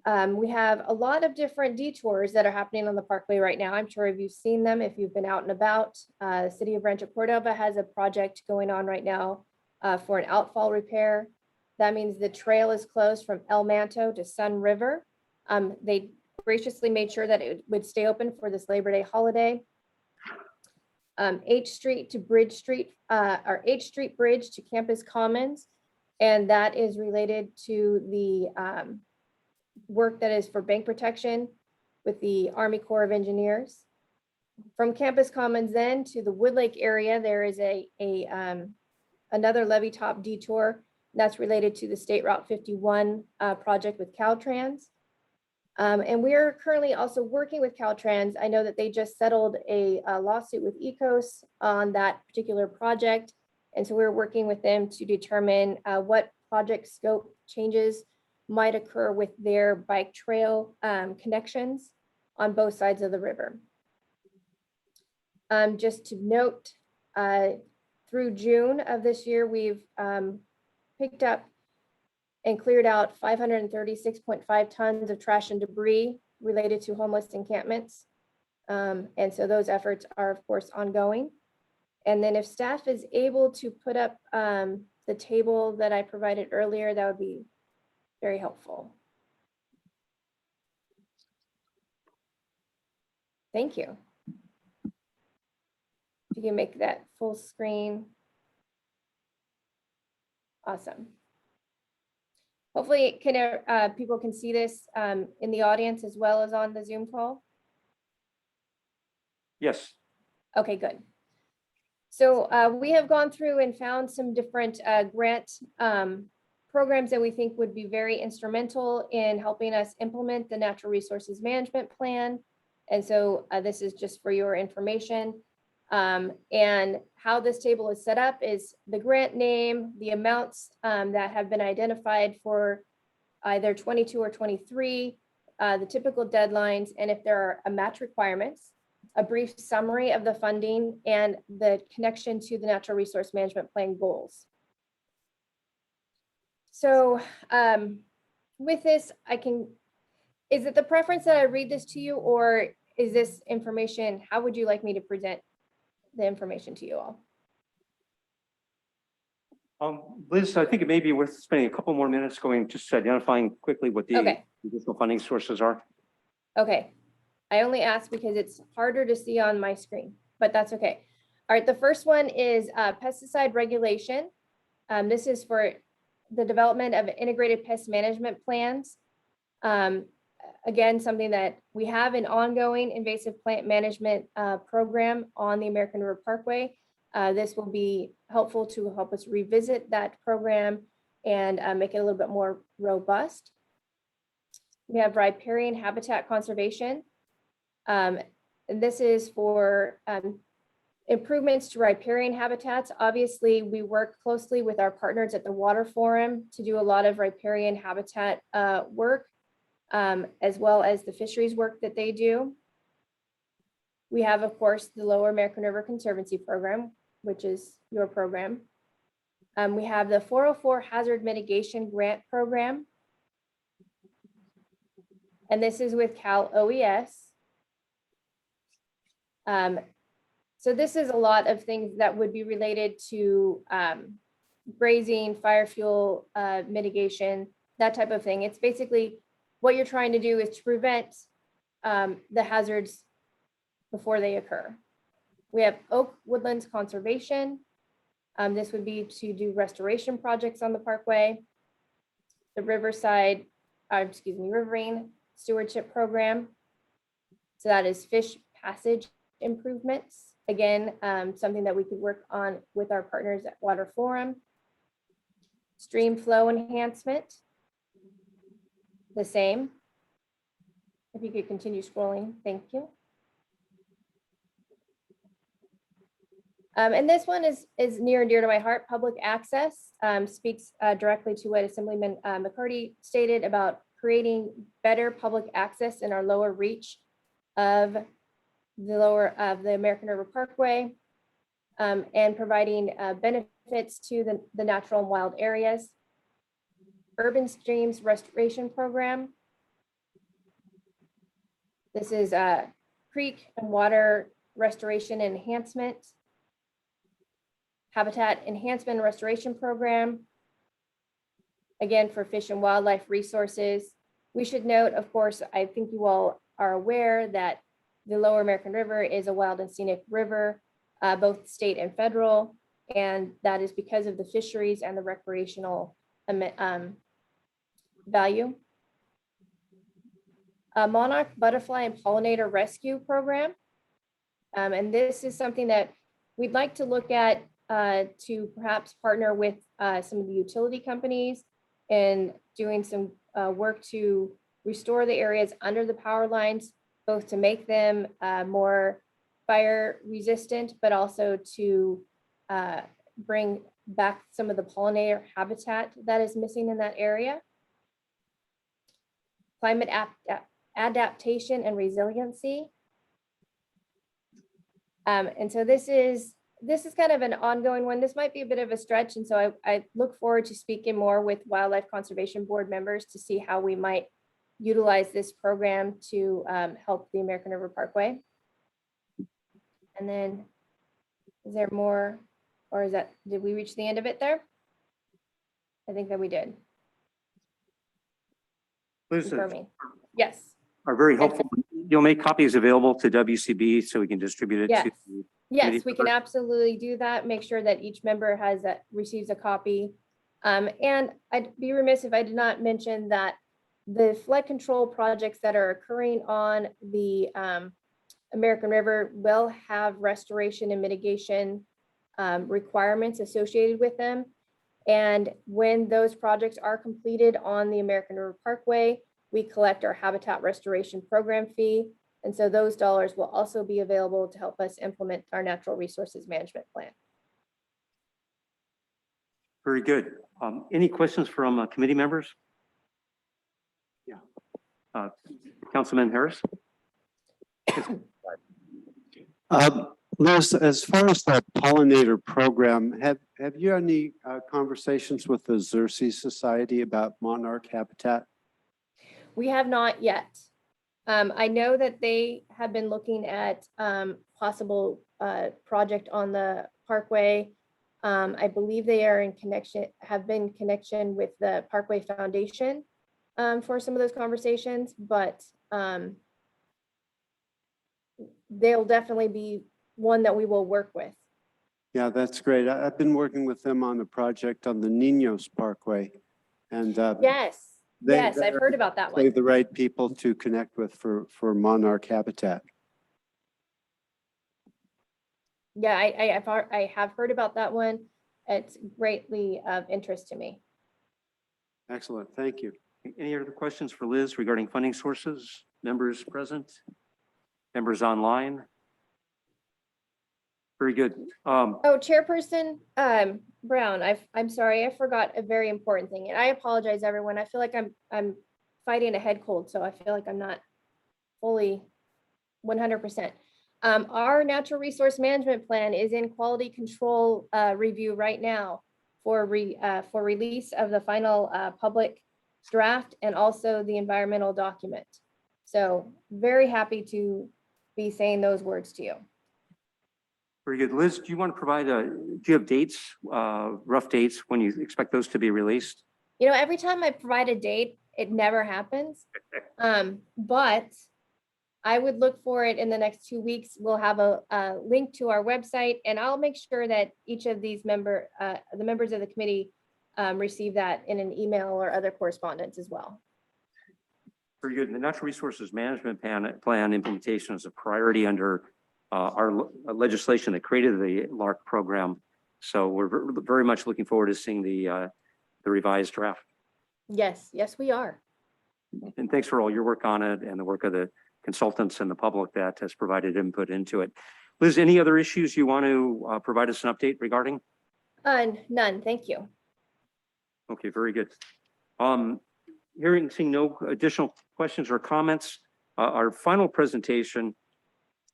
[SPEAKER 12] We have a lot of different detours that are happening on the Parkway right now. I'm sure if you've seen them, if you've been out and about. The City of Rancho Cordova has a project going on right now for an outfall repair. That means the trail is closed from El Manto to Sun River. They graciously made sure that it would stay open for this Labor Day holiday. H Street to Bridge Street, or H Street Bridge to Campus Commons. And that is related to the work that is for bank protection with the Army Corps of Engineers. From Campus Commons then to the Woodlake area, there is another levee top detour that's related to the State Route 51 project with Caltrans. And we are currently also working with Caltrans. I know that they just settled a lawsuit with ECOS on that particular project. And so we're working with them to determine what project scope changes might occur with their bike trail connections on both sides of the river. Just to note, through June of this year, we've picked up and cleared out 536.5 tons of trash and debris related to homeless encampments. And so those efforts are, of course, ongoing. And then if staff is able to put up the table that I provided earlier, that would be very helpful. Thank you. If you can make that full screen. Awesome. Hopefully people can see this in the audience as well as on the Zoom call.
[SPEAKER 1] Yes.
[SPEAKER 12] Okay, good. So we have gone through and found some different grant programs that we think would be very instrumental in helping us implement the Natural Resources Management Plan. And so this is just for your information. And how this table is set up is the grant name, the amounts that have been identified for either 22 or 23, the typical deadlines, and if there are match requirements, a brief summary of the funding and the connection to the Natural Resource Management Plan goals. So with this, is it the preference that I read this to you, or is this information, how would you like me to present the information to you all?
[SPEAKER 1] Liz, I think it may be worth spending a couple more minutes going, just identifying quickly what the
[SPEAKER 12] Okay.
[SPEAKER 1] additional funding sources are.
[SPEAKER 12] Okay, I only asked because it's harder to see on my screen, but that's okay. All right, the first one is pesticide regulation. This is for the development of integrated pest management plans. Again, something that we have an ongoing invasive plant management program on the American River Parkway. This will be helpful to help us revisit that program and make it a little bit more robust. We have riparian habitat conservation. And this is for improvements to riparian habitats. Obviously, we work closely with our partners at the Water Forum to do a lot of riparian habitat work, as well as the fisheries work that they do. We have, of course, the Lower American River Conservancy Program, which is your program. We have the 404 Hazard Mitigation Grant Program. And this is with Cal OES. So this is a lot of things that would be related to grazing, fire fuel mitigation, that type of thing. It's basically what you're trying to do is to prevent the hazards before they occur. We have oak woodlands conservation. This would be to do restoration projects on the parkway. The riverine stewardship program. So that is fish passage improvements. Again, something that we could work on with our partners at Water Forum. Stream flow enhancement. The same. If you could continue scrolling, thank you. And this one is near and dear to my heart. Public access speaks directly to what Assemblyman McCarty stated about creating better public access in our lower reach of the American River Parkway, and providing benefits to the natural and wild areas. Urban Streams Restoration Program. This is a creek and water restoration and enhancement. Habitat Enhancement and Restoration Program. Again, for fish and wildlife resources. We should note, of course, I think you all are aware that the Lower American River is a wild and scenic river, both state and federal, and that is because of the fisheries and the recreational value. A monarch butterfly and pollinator rescue program. And this is something that we'd like to look at to perhaps partner with some of the utility companies and doing some work to restore the areas under the power lines, both to make them more fire resistant, but also to bring back some of the pollinator habitat that is missing in that area. Climate adaptation and resiliency. And so this is kind of an ongoing one. This might be a bit of a stretch. And so I look forward to speaking more with Wildlife Conservation Board members to see how we might utilize this program to help the American River Parkway. And then, is there more, or did we reach the end of it there? I think that we did.
[SPEAKER 1] Liz,
[SPEAKER 12] Confirming. Yes.
[SPEAKER 1] are very helpful. You'll make copies available to WCB so we can distribute it
[SPEAKER 12] Yes.
[SPEAKER 1] to. the
[SPEAKER 12] Yes,
[SPEAKER 1] committee
[SPEAKER 12] we can
[SPEAKER 1] members.
[SPEAKER 12] absolutely do that. Make sure that each member receives a copy. And I'd be remiss if I did not mention that the flood control projects that are occurring on the American River will have restoration and mitigation requirements associated with them. And when those projects are completed on the American River Parkway, we collect our habitat restoration program fee. And so those dollars will also be available to help us implement our natural resources management plan.
[SPEAKER 1] Very good. Any questions from committee members? Yeah. Councilman Harris?
[SPEAKER 13] Liz, as far as that pollinator program, have you had any conversations with the Xerces Society about monarch habitat?
[SPEAKER 12] We have not yet. I know that they have been looking at possible project on the Parkway. I believe they are have been in connection with the Parkway Foundation for some of those conversations, but they'll definitely be one that we will work with.
[SPEAKER 13] Yeah, that's great. I've been working with them on the project on the Niños Parkway. And
[SPEAKER 12] Yes, yes, I've heard about that
[SPEAKER 13] they're
[SPEAKER 12] one.
[SPEAKER 13] the right people to connect with for monarch habitat.
[SPEAKER 12] Yeah, I have heard about that one. It's greatly of interest to me.
[SPEAKER 13] Excellent, thank you.
[SPEAKER 1] Any other questions for Liz regarding funding sources? Members present? Members online? Very good.
[SPEAKER 12] Oh, Chairperson Brown, I'm sorry, I forgot a very important thing, and I apologize, everyone. I feel like I'm fighting a head cold, so I feel like I'm not fully 100%. Our natural resource management plan is in quality control review right now for release of the final public draft and also the environmental document. So very happy to be saying those words to you.
[SPEAKER 1] Very good. Liz, do you want to provide do you have dates, rough dates when you expect those to be released?
[SPEAKER 12] You know, every time I provide a date, it never happens. But I would look for it in the next 2 weeks. We'll have a link to our website, and I'll make sure that each of these the members of the committee receive that in an email or other correspondence as well.
[SPEAKER 1] Very good. The natural resources management plan implementation is a priority under our legislation that created the LARC program. So we're very much looking forward to seeing the revised draft.
[SPEAKER 12] Yes, yes, we are.
[SPEAKER 1] And thanks for all your work on it and the work of the consultants and the public that has provided input into it. Liz, any other issues you want to provide us an update regarding?
[SPEAKER 12] None, thank you.
[SPEAKER 1] Okay, very good. Seeing no additional questions or comments, our final presentation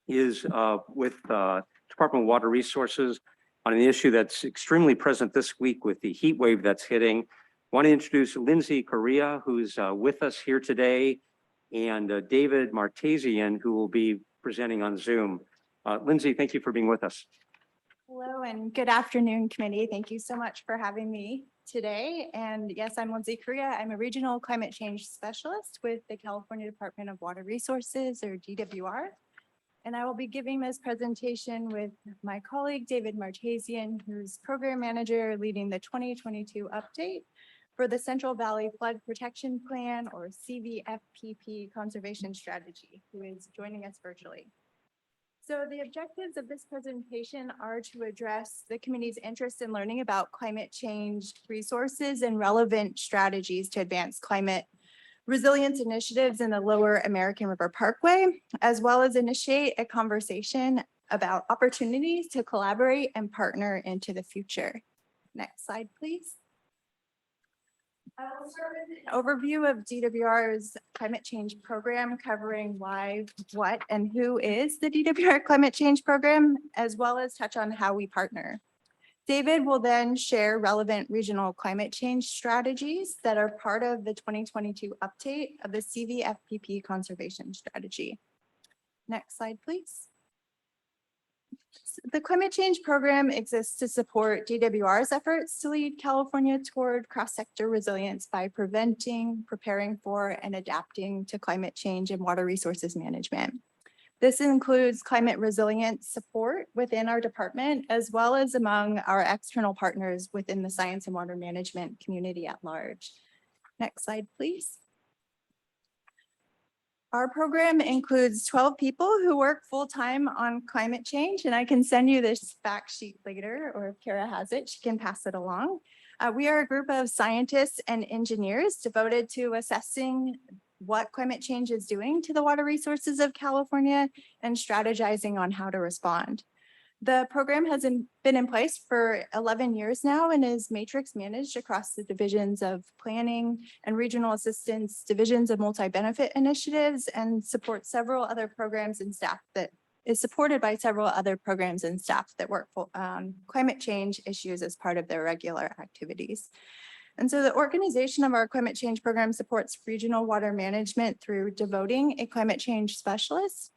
[SPEAKER 1] is with Department of Water Resources on an issue that's extremely present this week with the heat wave that's hitting. Want to introduce Lindsay Correa, who's with us here today, and David Martesian, who will be presenting on Zoom. Lindsay, thank you for being with us.
[SPEAKER 14] Hello and good afternoon, committee. Thank you so much for having me today. And yes, I'm Lindsay Correa. I'm a regional climate change specialist with the California Department of Water Resources, or DWR. And I will be giving this presentation with my colleague, David Martesian, who's program manager leading the 2022 update for the Central Valley Flood Protection Plan, or CVFPP conservation strategy, who is joining us virtually. So the objectives of this presentation are to address the committee's interest in learning about climate change resources and relevant strategies to advance climate resilience initiatives in the Lower American River Parkway, as well as initiate a conversation about opportunities to collaborate and partner into the future. Next slide, please. I will start with an overview of DWR's climate change program, covering why, what, and who is the DWR climate change program, as well as touch on how we partner. David will then share relevant regional climate change strategies that are part of the 2022 update of the CVFPP conservation strategy. Next slide, please. The climate change program exists to support DWR's efforts to lead California toward cross-sector resilience by preventing, preparing for, and adapting to climate change and water resources management. This includes climate resilience support within our department, as well as among our external partners within the science and water management community at large. Next slide, please. Our program includes 12 people who work full-time on climate change, and I can send you this fact sheet later, or if Kara has it, she can pass it along. We are a group of scientists and engineers devoted to assessing what climate change is doing to the water resources of California and strategizing on how to respond. The program has been in place for 11 years now and is matrix managed across the divisions of planning and regional assistance, divisions of multi-benefit initiatives, and supports several other programs and staff that is supported by several other programs and staff that work on climate change issues as part of their regular activities. And so the organization of our climate change program supports regional water management through devoting a climate change specialist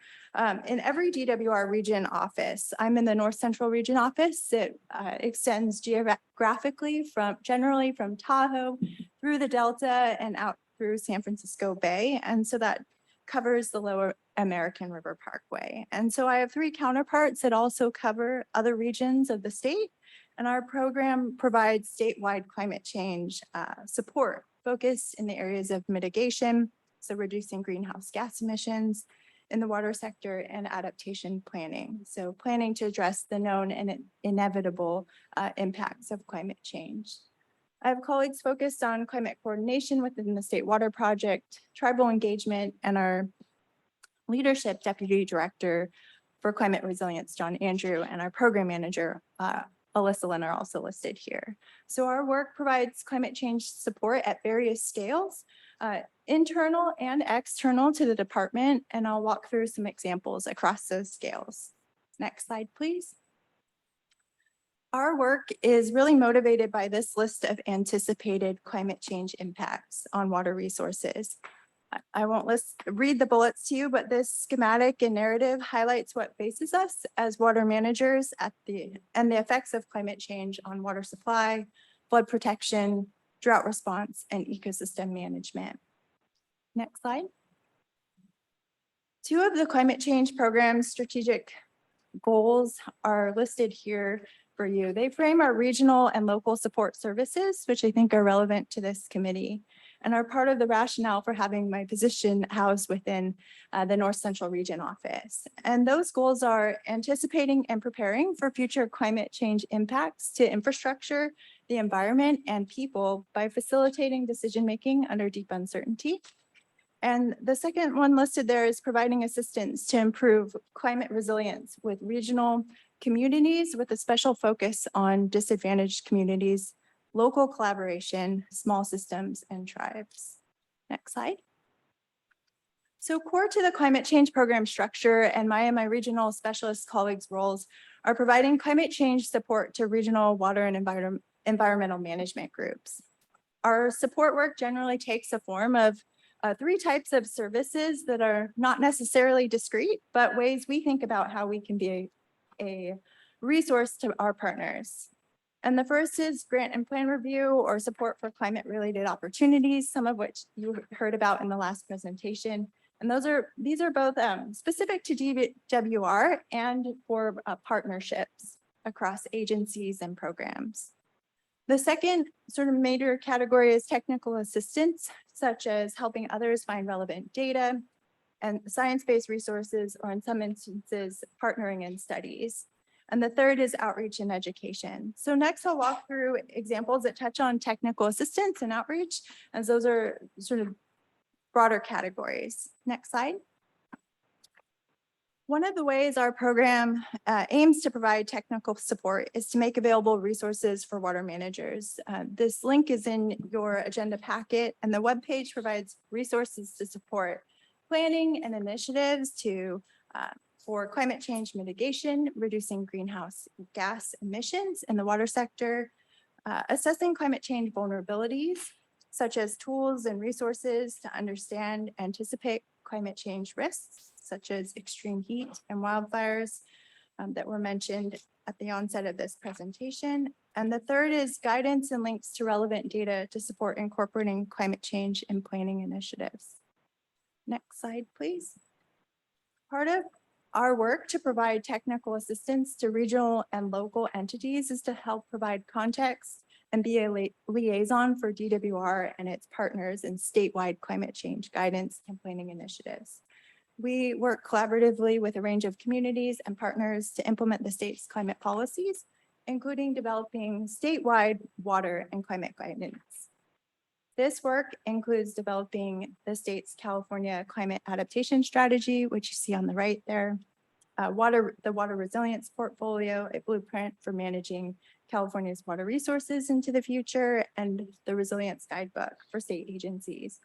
[SPEAKER 14] in every DWR region office. I'm in the North Central region office. It extends geographically generally from Tahoe through the Delta and out through San Francisco Bay. And so that covers the Lower American River Parkway. And so I have 3 counterparts that also cover other regions of the state. And our program provides statewide climate change support focused in the areas of mitigation, so reducing greenhouse gas emissions in the water sector, and adaptation planning. So planning to address the known and inevitable impacts of climate change. I have colleagues focused on climate coordination within the State Water Project, tribal engagement, and our leadership deputy director for climate resilience, John Andrew, and our program manager, Alyssa Lynn, are also listed here. So our work provides climate change support at various scales, internal and external to the department, and I'll walk through some examples across those scales. Next slide, please. Our work is really motivated by this list of anticipated climate change impacts on water resources. I won't read the bullets to you, but this schematic and narrative highlights what faces us as water managers and the effects of climate change on water supply, flood protection, drought response, and ecosystem management. Next slide. 2 of the climate change program's strategic goals are listed here for you. They frame our regional and local support services, which I think are relevant to this committee, and are part of the rationale for having my position housed within the North Central Region office. And those goals are anticipating and preparing for future climate change impacts to infrastructure, the environment, and people by facilitating decision-making under deep uncertainty. And the second one listed there is providing assistance to improve climate resilience with regional communities with a special focus on disadvantaged communities, local collaboration, small systems, and tribes. Next slide. So core to the climate change program structure and my regional specialist colleagues' roles are providing climate change support to regional water and environmental management groups. Our support work generally takes the form of 3 types of services that are not necessarily discrete, but ways we think about how we can be a resource to our partners. And the first is grant and plan review or support for climate-related opportunities, some of which you heard about in the last presentation. And these are both specific to DWR and for partnerships across agencies and programs. The second sort of major category is technical assistance, such as helping others find relevant data and science-based resources, or in some instances, partnering in studies. And the third is outreach and education. So next I'll walk through examples that touch on technical assistance and outreach, as those are sort of broader categories. Next slide. One of the ways our program aims to provide technical support is to make available resources for water managers. This link is in your agenda packet, and the webpage provides resources to support planning and initiatives for climate change mitigation, reducing greenhouse gas emissions in the water sector, assessing climate change vulnerabilities, such as tools and resources to understand, anticipate climate change risks, such as extreme heat and wildfires that were mentioned at the onset of this presentation. And the third is guidance and links to relevant data to support incorporating climate change in planning initiatives. Next slide, please. Part of our work to provide technical assistance to regional and local entities is to help provide context and be a liaison for DWR and its partners in statewide climate change guidance and planning initiatives. We work collaboratively with a range of communities and partners to implement the state's climate policies, including developing statewide water and climate guidance. This work includes developing the state's California Climate Adaptation Strategy, which you see on the right there, the Water Resilience Portfolio, a blueprint for managing California's water resources into the future, and the Resilience Guidebook for state agencies.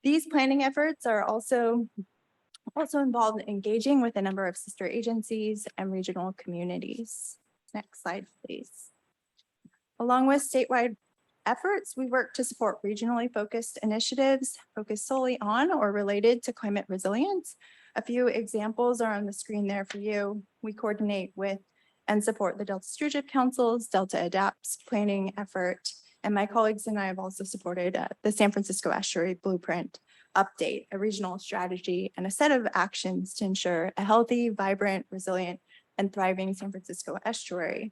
[SPEAKER 14] These planning efforts are also involved in engaging with a number of sister agencies and regional communities. Next slide, please. Along with statewide efforts, we work to support regionally focused initiatives focused solely on or related to climate resilience. A few examples are on the screen there for you. We coordinate with and support the Delta Stewardship Council's Delta Adapts planning effort. And my colleagues and I have also supported the San Francisco Estuary Blueprint Update, a regional strategy and a set of actions to ensure a healthy, vibrant, resilient, and thriving San Francisco estuary.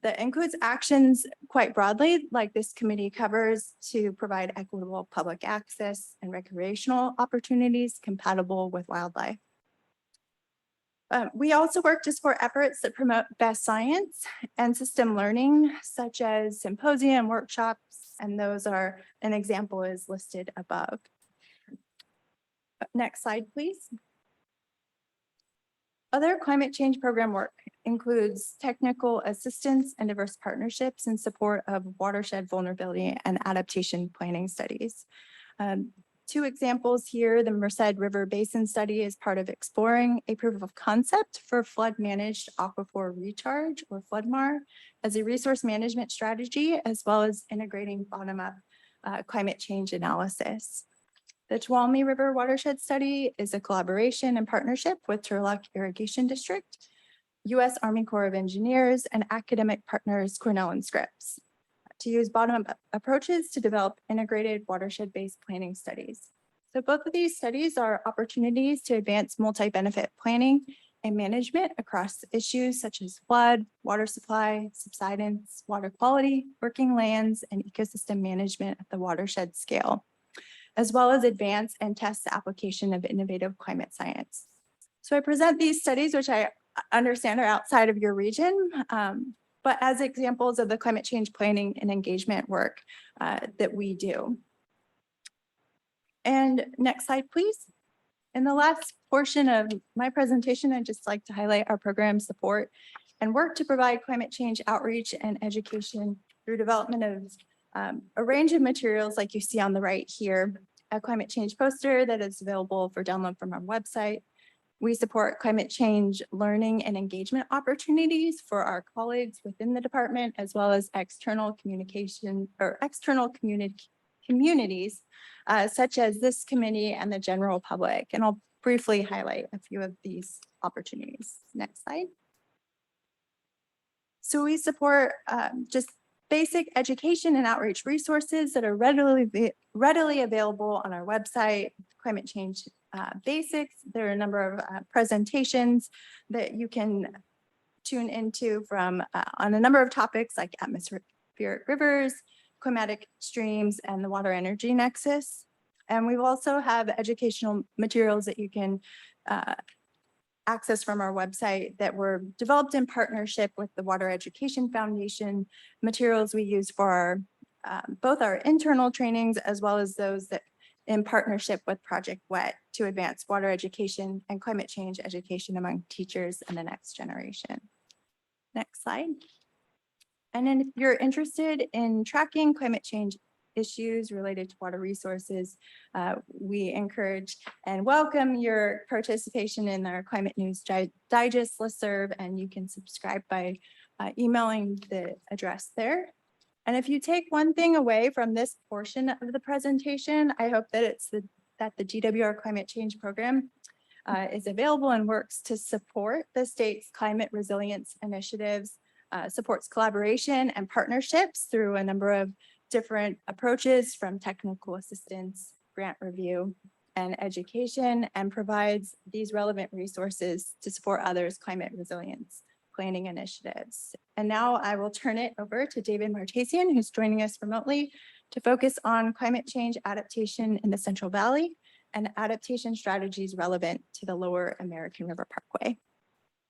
[SPEAKER 14] That includes actions quite broadly, like this committee covers, to provide equitable public access and recreational opportunities compatible with wildlife. We also work to support efforts that promote best science and system learning, such as symposium workshops, and those are, an example is listed above. Next slide, please. Other climate change program work includes technical assistance and diverse partnerships in support of watershed vulnerability and adaptation planning studies. 2 examples here, the Merced River Basin Study is part of exploring a proof of concept for flood managed aquifer recharge, or FloodMAR, as a resource management strategy, as well as integrating bottom-up climate change analysis. The Tuolumne River Watershed Study is a collaboration and partnership with Turlock Irrigation District, U.S. Army Corps of Engineers, and academic partners Cornell and Scripps to use bottom-up approaches to develop integrated watershed-based planning studies. So both of these studies are opportunities to advance multi-benefit planning and management across issues such as flood, water supply, subsidence, water quality, working lands, and ecosystem management at the watershed scale, as well as advance and test the application of innovative climate science. So I present these studies, which I understand are outside of your region, but as examples of the climate change planning and engagement work that we do. And next slide, please. In the last portion of my presentation, I'd just like to highlight our program support and work to provide climate change outreach and education through development of a range of materials like you see on the right here. a climate change poster that is available for download from our website. We support climate change learning and engagement opportunities for our colleagues within the department, as well as external communication or external communities, such as this committee and the general public. And I'll briefly highlight a few of these opportunities. Next slide. So we support just basic education and outreach resources that are readily available on our website, Climate Change Basics. There are a number of presentations that you can tune into from on a number of topics like atmospheric rivers, climatic streams, and the water energy nexus. And we also have educational materials that you can access from our website that were developed in partnership with the Water Education Foundation, materials we use for both our internal trainings as well as those that in partnership with Project WET to advance water education and climate change education among teachers and the next generation. Next slide. And then if you're interested in tracking climate change issues related to water resources, we encourage and welcome your participation in our Climate News Digest listserv, and you can subscribe by emailing the address there. And if you take one thing away from this portion of the presentation, I hope that it's that the GWR Climate Change Program is available and works to support the state's climate resilience initiatives, supports collaboration and partnerships through a number of different approaches from technical assistance, grant review, and education, and provides these relevant resources to support others' climate resilience planning initiatives. And now I will turn it over to David Martasian, who's joining us remotely to focus on climate change adaptation in the Central Valley and adaptation strategies relevant to the Lower American River Parkway.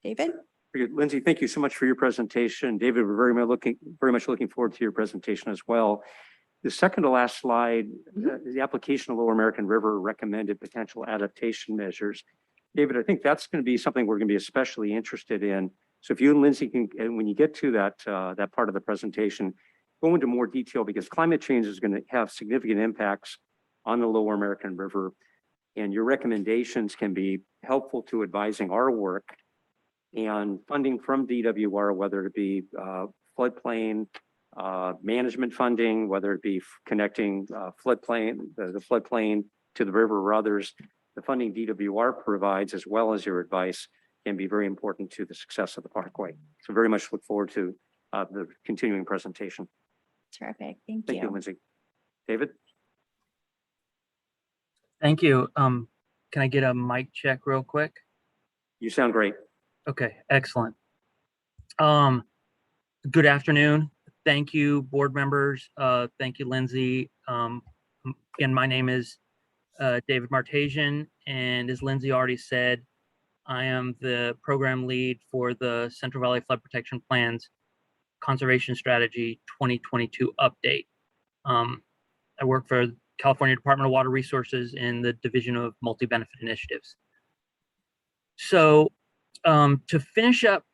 [SPEAKER 14] David?
[SPEAKER 1] Very good. Lindsay, thank you so much for your presentation. David, we're very much looking forward to your presentation as well. The second to last slide, the application of Lower American River recommended potential adaptation measures. David, I think that's going to be something we're going to be especially interested in. So if you and Lindsay can, and when you get to that part of the presentation, go into more detail because climate change is going to have significant impacts on the Lower American River, and your recommendations can be helpful to advising our work and funding from DWR, whether it be floodplain management funding, whether it be connecting the floodplain to the river or others. The funding DWR provides, as well as your advice, can be very important to the success of the parkway. So very much look forward to the continuing presentation.
[SPEAKER 14] Terrific. Thank
[SPEAKER 1] Thank you,
[SPEAKER 14] you.
[SPEAKER 1] Lindsay. David?
[SPEAKER 15] Thank you. Can I get a mic check real quick?
[SPEAKER 1] You sound great.
[SPEAKER 15] Okay, excellent. Good afternoon. Thank you, board members. Thank you, Lindsay. Again, my name is David Martasian, and as Lindsay already said, I am the program lead for the Central Valley Flood Protection Plan's Conservation Strategy 2022 update. I work for California Department of Water Resources in the Division of Multi-Benefit Initiatives. So to finish up,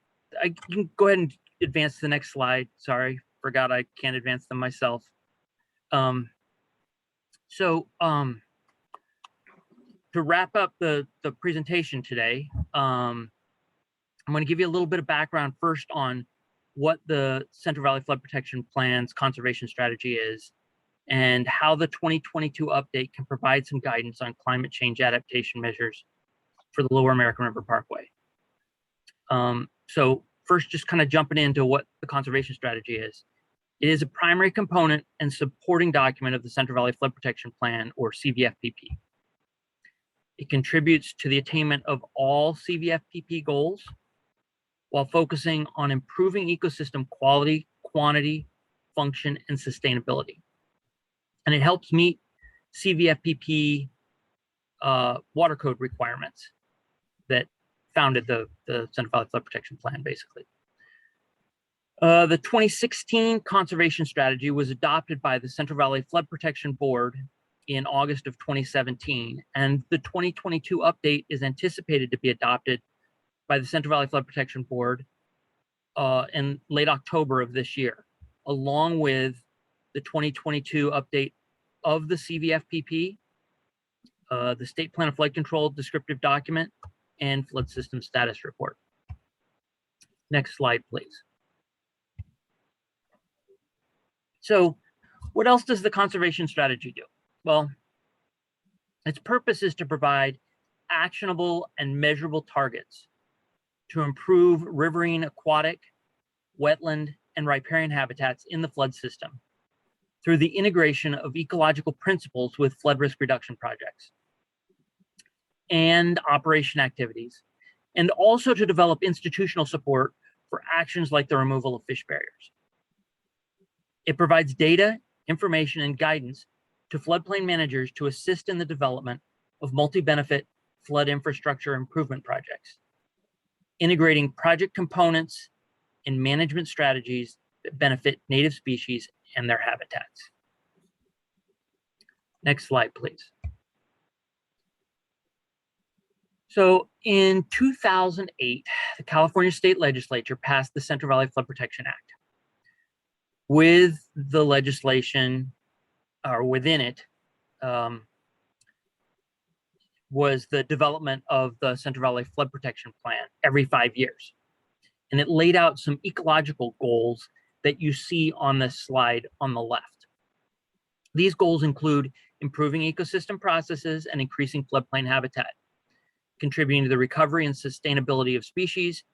[SPEAKER 15] you can go ahead and advance to the next slide. Sorry, forgot I can't advance them myself. To wrap up the presentation today, I'm going to give you a little bit of background first on what the Central Valley Flood Protection Plan's conservation strategy is and how the 2022 update can provide some guidance on climate change adaptation measures for the Lower American River Parkway. So first, just kind of jumping into what the conservation strategy is. It is a primary component and supporting document of the Central Valley Flood Protection Plan, or CVFPP. It contributes to the attainment of all CVFPP goals while focusing on improving ecosystem quality, quantity, function, and sustainability. And it helps meet CVFPP water code requirements that founded the Central Valley Flood Protection Plan, basically. The 2016 conservation strategy was adopted by the Central Valley Flood Protection Board in August of 2017, and the 2022 update is anticipated to be adopted by the Central Valley Flood Protection Board in late October of this year, along with the 2022 update of the CVFPP the State Plan of Flood Control descriptive document, and flood system status report. Next slide, please. So what else does the conservation strategy do? Well, its purpose is to provide actionable and measurable targets to improve riverine, aquatic, wetland, and riparian habitats in the flood system through the integration of ecological principles with flood risk reduction projects and operation activities, and also to develop institutional support for actions like the removal of fish barriers. It provides data, information, and guidance to floodplain managers to assist in the development of multi-benefit flood infrastructure improvement projects, integrating project components and management strategies that benefit native species and their habitats. Next slide, please. So in 2008, the California State Legislature passed the Central Valley Flood Protection Act. With the legislation, or within it, was the development of the Central Valley Flood Protection Plan every 5 years. And it laid out some ecological goals that you see on this slide on the left. These goals include improving ecosystem processes and increasing floodplain habitat, contributing to the recovery and sustainability of species,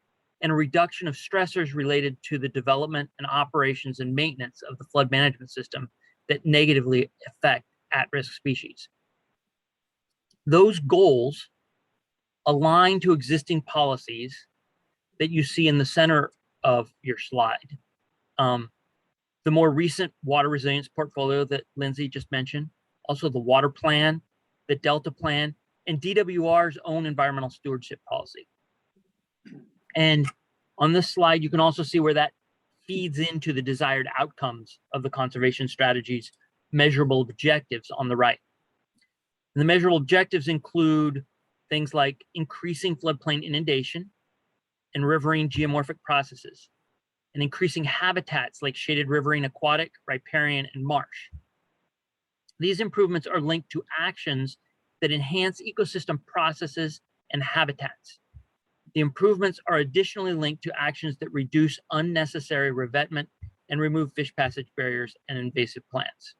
[SPEAKER 15] and a reduction of stressors related to the development and operations and maintenance of the flood management system that negatively affect at-risk species. Those goals align to existing policies that you see in the center of your slide. The more recent water resilience portfolio that Lindsay just mentioned, also the water plan, the Delta plan, and DWR's own environmental stewardship policy. And on this slide, you can also see where that feeds into the desired outcomes of the conservation strategy's measurable objectives on the right. And the measurable objectives include things like increasing floodplain inundation and riverine geomorphic processes, and increasing habitats like shaded riverine, aquatic, riparian, and marsh. These improvements are linked to actions that enhance ecosystem processes and habitats. The improvements are additionally linked to actions that reduce unnecessary revetment and remove fish passage barriers and invasive plants.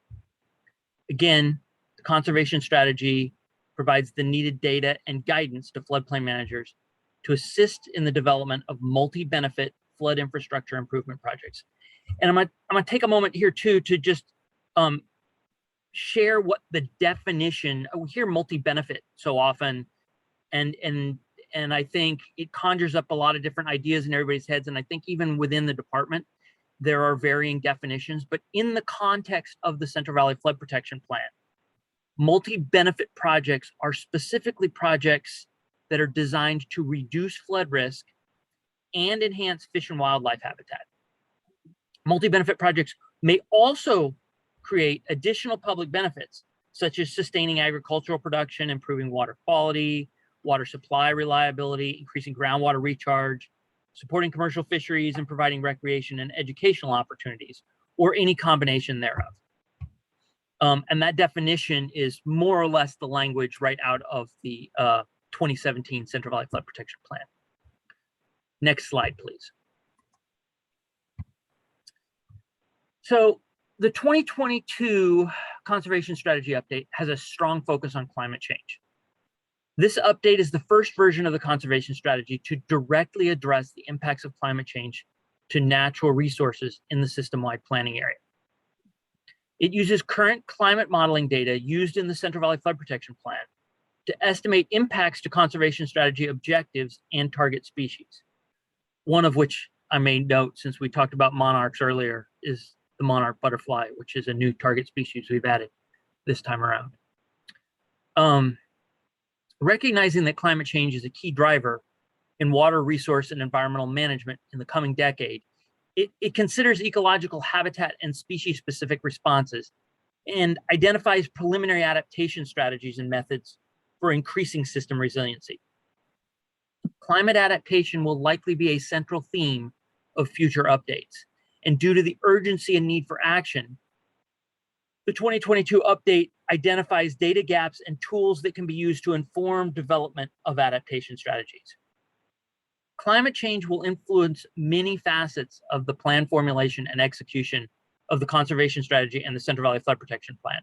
[SPEAKER 15] Again, the conservation strategy provides the needed data and guidance to floodplain managers to assist in the development of multi-benefit flood infrastructure improvement projects. And I'm gonna take a moment here too to just share what the definition. We hear multi-benefit so often, and I think it conjures up a lot of different ideas in everybody's heads. And I think even within the department, there are varying definitions. But in the context of the Central Valley Flood Protection Plan, multi-benefit projects are specifically projects that are designed to reduce flood risk and enhance fish and wildlife habitat. Multi-benefit projects may also create additional public benefits, such as sustaining agricultural production, improving water quality, water supply reliability, increasing groundwater recharge, supporting commercial fisheries, and providing recreation and educational opportunities, or any combination thereof. And that definition is more or less the language right out of the 2017 Central Valley Flood Protection Plan. Next slide, please. So the 2022 Conservation Strategy Update has a strong focus on climate change. This update is the first version of the conservation strategy to directly address the impacts of climate change to natural resources in the system-wide planning area. It uses current climate modeling data used in the Central Valley Flood Protection Plan to estimate impacts to conservation strategy objectives and target species. One of which I may note, since we talked about monarchs earlier, is the monarch butterfly, which is a new target species we've added this time around. Recognizing that climate change is a key driver in water resource and environmental management in the coming decade, it considers ecological habitat and species-specific responses and identifies preliminary adaptation strategies and methods for increasing system resiliency. Climate adaptation will likely be a central theme of future updates. And due to the urgency and need for action, the 2022 update identifies data gaps and tools that can be used to inform development of adaptation strategies. Climate change will influence many facets of the plan formulation and execution of the conservation strategy and the Central Valley Flood Protection Plan.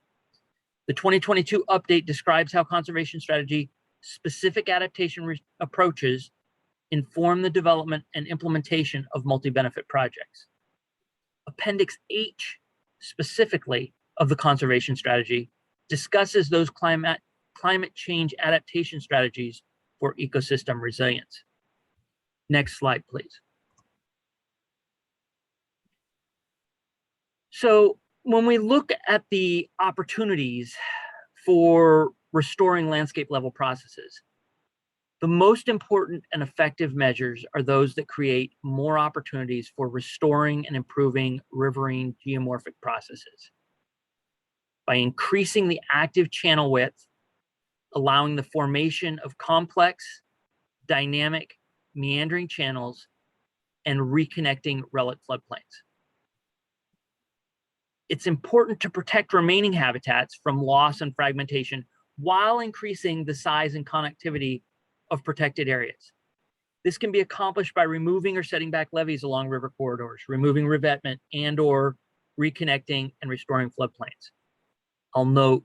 [SPEAKER 15] The 2022 update describes how conservation strategy specific adaptation approaches inform the development and implementation of multi-benefit projects. Appendix H specifically of the conservation strategy discusses those climate change adaptation strategies for ecosystem resilience. Next slide, please. So when we look at the opportunities for restoring landscape level processes, the most important and effective measures are those that create more opportunities for restoring and improving riverine geomorphic processes. By increasing the active channel width, allowing the formation of complex, dynamic, meandering channels, and reconnecting relic floodplains. It's important to protect remaining habitats from loss and fragmentation while increasing the size and connectivity of protected areas. This can be accomplished by removing or setting back levees along river corridors, removing revetment, and/or reconnecting and restoring floodplains. I'll note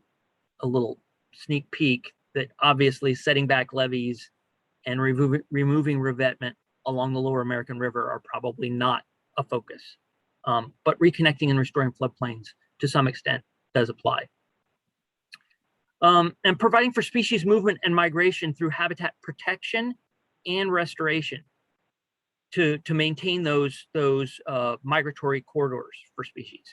[SPEAKER 15] a little sneak peek that obviously setting back levees and removing revetment along the Lower American River are probably not a focus. But reconnecting and restoring floodplains to some extent does apply. And providing for species movement and migration through habitat protection and restoration to maintain those migratory corridors for species.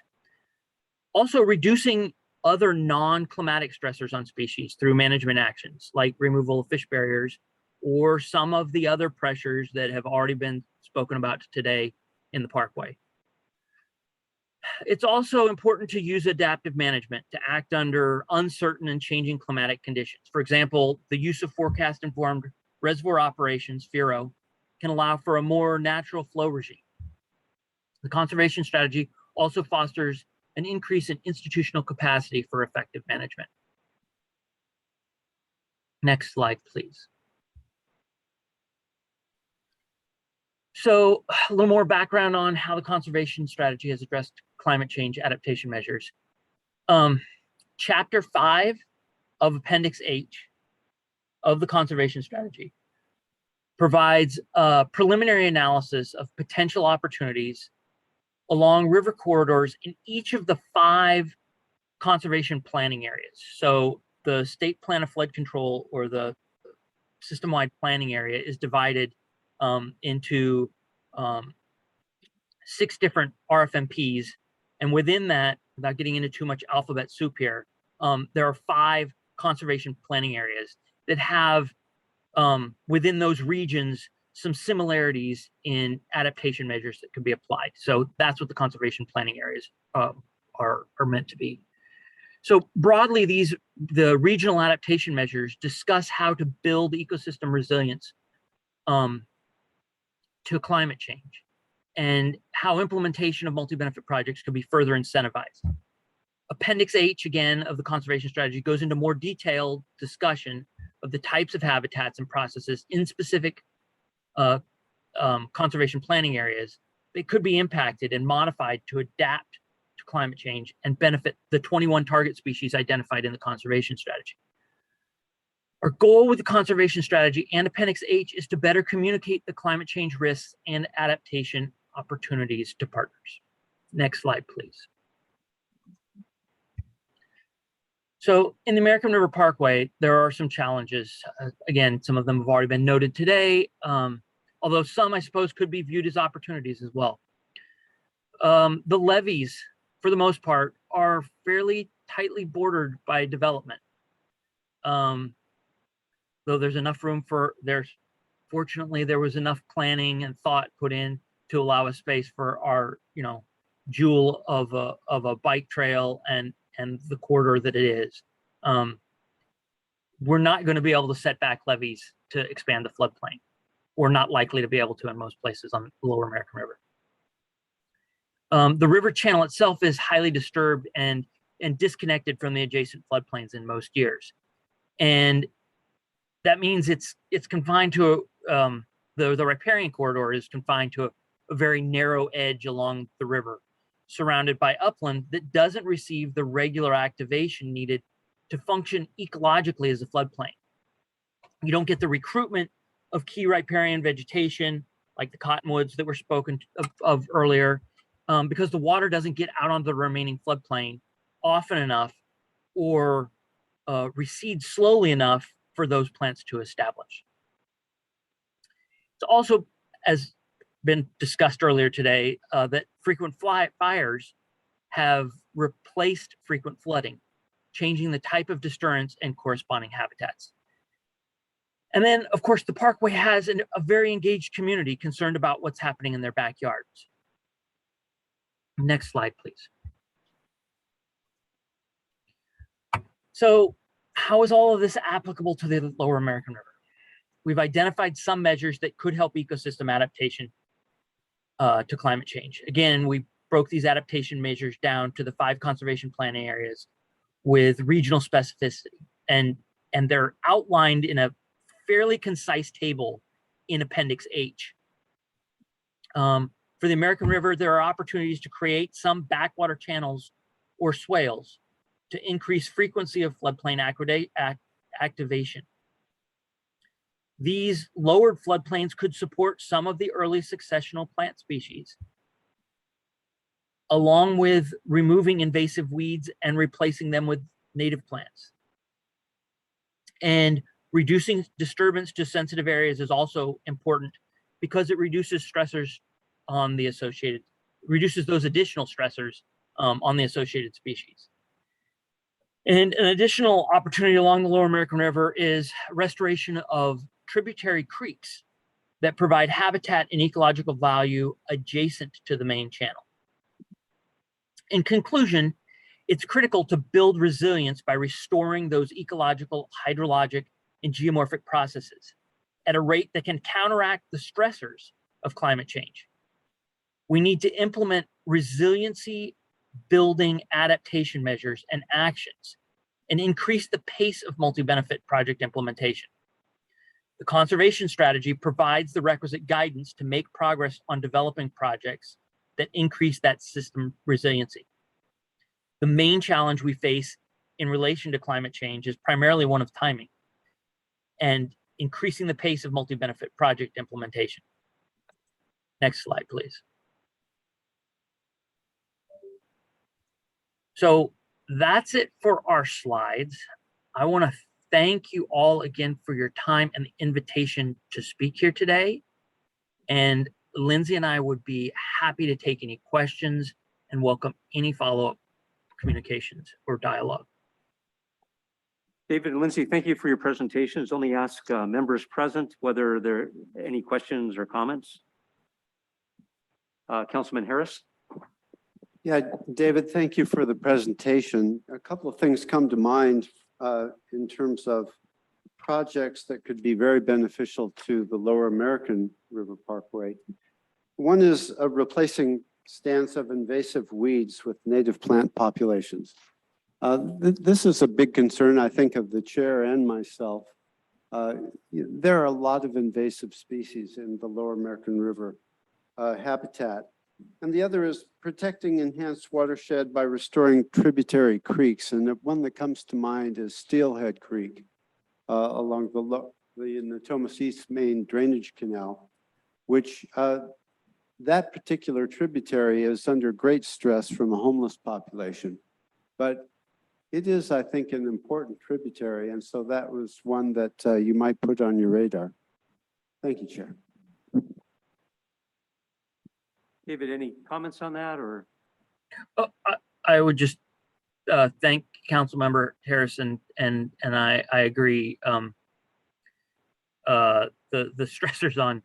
[SPEAKER 15] Also reducing other non-climatic stressors on species through management actions like removal of fish barriers or some of the other pressures that have already been spoken about today in the parkway. It's also important to use adaptive management to act under uncertain and changing climatic conditions. For example, the use of forecast-informed reservoir operations, FIRO, can allow for a more natural flow regime. The conservation strategy also fosters an increase in institutional capacity for effective management. Next slide, please. So a little more background on how the conservation strategy has addressed climate change adaptation measures. Chapter 5 of Appendix H of the conservation strategy provides a preliminary analysis of potential opportunities along river corridors in each of the 5 conservation planning areas. So the state plan of flood control or the system-wide planning area is divided into 6 different RFMPs. And within that, without getting into too much alphabet soup here, there are 5 conservation planning areas that have within those regions some similarities in adaptation measures that can be applied. So that's what the conservation planning areas are meant to be. So broadly, the regional adaptation measures discuss how to build ecosystem resilience to climate change and how implementation of multi-benefit projects could be further incentivized. Appendix H, again, of the conservation strategy goes into more detailed discussion of the types of habitats and processes in specific conservation planning areas that could be impacted and modified to adapt to climate change and benefit the 21 target species identified in the conservation strategy. Our goal with the conservation strategy and Appendix H is to better communicate the climate change risks and adaptation opportunities to partners. Next slide, please. So in the American River Parkway, there are some challenges. Again, some of them have already been noted today, although some, I suppose, could be viewed as opportunities as well. The levees, for the most part, are fairly tightly bordered by development. Though there's enough room for, fortunately, there was enough planning and thought put in to allow a space for our, jewel of a bike trail and the corridor that it is. We're not going to be able to set back levees to expand the floodplain. We're not likely to be able to in most places on the Lower American River. The river channel itself is highly disturbed and and disconnected from the adjacent floodplains in most years. And that means it's confined to the riparian corridor is confined to a very narrow edge along the river, surrounded by upland that doesn't receive the regular activation needed to function ecologically as a floodplain. You don't get the recruitment of key riparian vegetation like the cottonwoods that were spoken of earlier, because the water doesn't get out onto the remaining floodplain often enough or recede slowly enough for those plants to establish. It's also, as been discussed earlier today, that frequent fires have replaced frequent flooding, changing the type of disturbance and corresponding habitats. And then, of course, the Parkway has a very engaged community concerned about what's happening in their backyards. Next slide, please. So how is all of this applicable to the Lower American River? We've identified some measures that could help ecosystem adaptation to climate change. Again, we broke these adaptation measures down to the 5 conservation planning areas with regional specificity, and they're outlined in a fairly concise table in Appendix H. For the American River, there are opportunities to create some backwater channels or swales to increase frequency of floodplain activation. These lowered floodplains could support some of the early successional plant species, along with removing invasive weeds and replacing them with native plants. And reducing disturbance to sensitive areas is also important because it reduces stressors on the associated, reduces those additional stressors on the associated species. And an additional opportunity along the Lower American River is restoration of tributary creeks that provide habitat and ecological value adjacent to the main channel. In conclusion, it's critical to build resilience by restoring those ecological, hydrologic, and geomorphic processes at a rate that can counteract the stressors of climate change. We need to implement resiliency building adaptation measures and actions and increase the pace of multi-benefit project implementation. The conservation strategy provides the requisite guidance to make progress on developing projects that increase that system resiliency. The main challenge we face in relation to climate change is primarily one of timing and increasing the pace of multi-benefit project implementation. Next slide, please. So that's it for our slides. I want to thank you all again for your time and the invitation to speak here today. And Lindsay and I would be happy to take any questions and welcome any follow-up communications or dialogue.
[SPEAKER 1] David and Lindsay, thank you for your presentations. Only ask members present whether there are any questions or comments. Councilman Harris.
[SPEAKER 13] Yeah, David, thank you for the presentation. A couple of things come to mind in terms of projects that could be very beneficial to the Lower American River Parkway. One is replacing stands of invasive weeds with native plant populations. This is a big concern, I think, of the chair and myself. There are a lot of invasive species in the Lower American River habitat. And the other is protecting enhanced watershed by restoring tributary creeks. And the one that comes to mind is Steelhead Creek along the Natomas East main drainage canal, which that particular tributary is under great stress from a homeless population. But it is, I think, an important tributary. And so that was one that you might put on your radar. Thank you, Chair.
[SPEAKER 1] David, any comments on that or?
[SPEAKER 15] I would just thank Councilmember Harrison and I agree. The stressors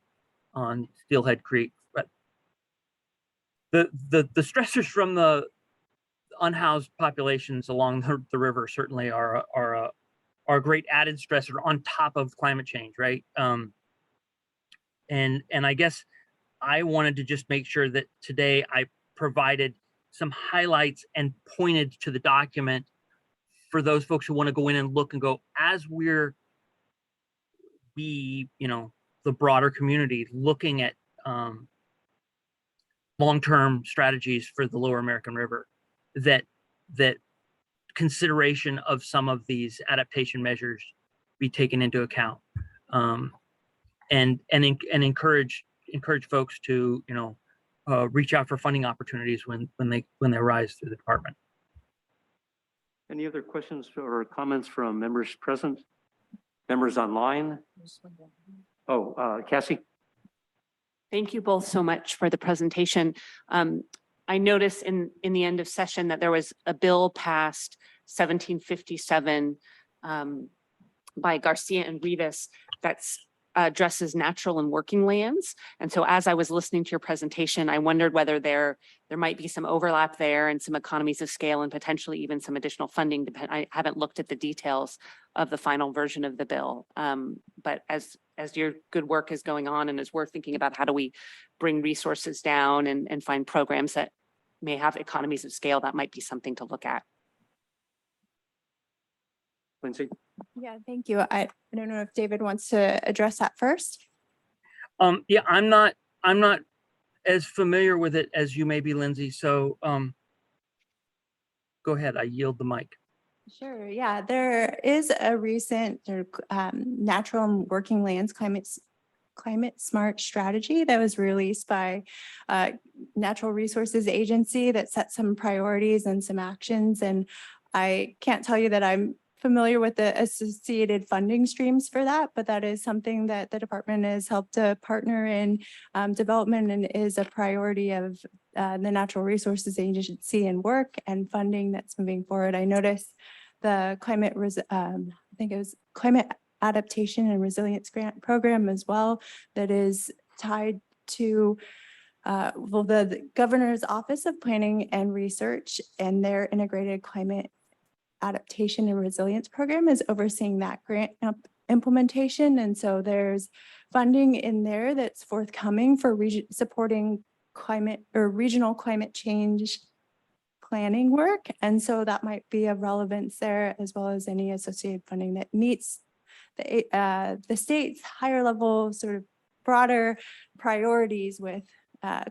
[SPEAKER 15] on Steelhead Creek, but the stressors from the unhoused populations along the river certainly are a great added stressor on top of climate change, right? And I guess I wanted to just make sure that today I provided some highlights and pointed to the document for those folks who want to go in and look and go, as we, you know, the broader community looking at long-term strategies for the Lower American River, that consideration of some of these adaptation measures be taken into account, and encourage folks to, you know, reach out for funding opportunities when they arise through the department.
[SPEAKER 1] Any other questions or comments from members present? Members online? Oh, Cassie?
[SPEAKER 16] Thank you both so much for the presentation. I noticed in the end of session that there was a bill passed 1757 by Garcia and Rivas that's addresses natural and working lands. And so as I was listening to your presentation, I wondered whether there might be some overlap there and some economies of scale and potentially even some additional funding. I haven't looked at the details of the final version of the bill. But as your good work is going on and as we're thinking about how do we bring resources down and find programs that may have economies of scale, that might be something to look at.
[SPEAKER 1] Lindsay?
[SPEAKER 14] Yeah, thank you. I don't know if David wants to address that first.
[SPEAKER 15] Yeah, I'm not as familiar with it as you may be, Lindsay. So go ahead. I yield the mic.
[SPEAKER 14] Sure. Yeah, there is a recent natural and working lands climate smart strategy that was released by Natural Resources Agency that set some priorities and some actions. And I can't tell you that I'm familiar with the associated funding streams for that, but that is something that the department has helped to partner in development and is a priority of the Natural Resources Agency and work and funding that's moving forward. I noticed the I think it was climate adaptation and resilience grant program as well that is tied to the governor's office of planning and research, and their integrated climate adaptation and resilience program is overseeing that grant implementation. And so there's funding in there that's forthcoming for supporting climate or regional climate change planning work. And so that might be of relevance there, as well as any associated funding that meets the state's higher level sort of broader priorities with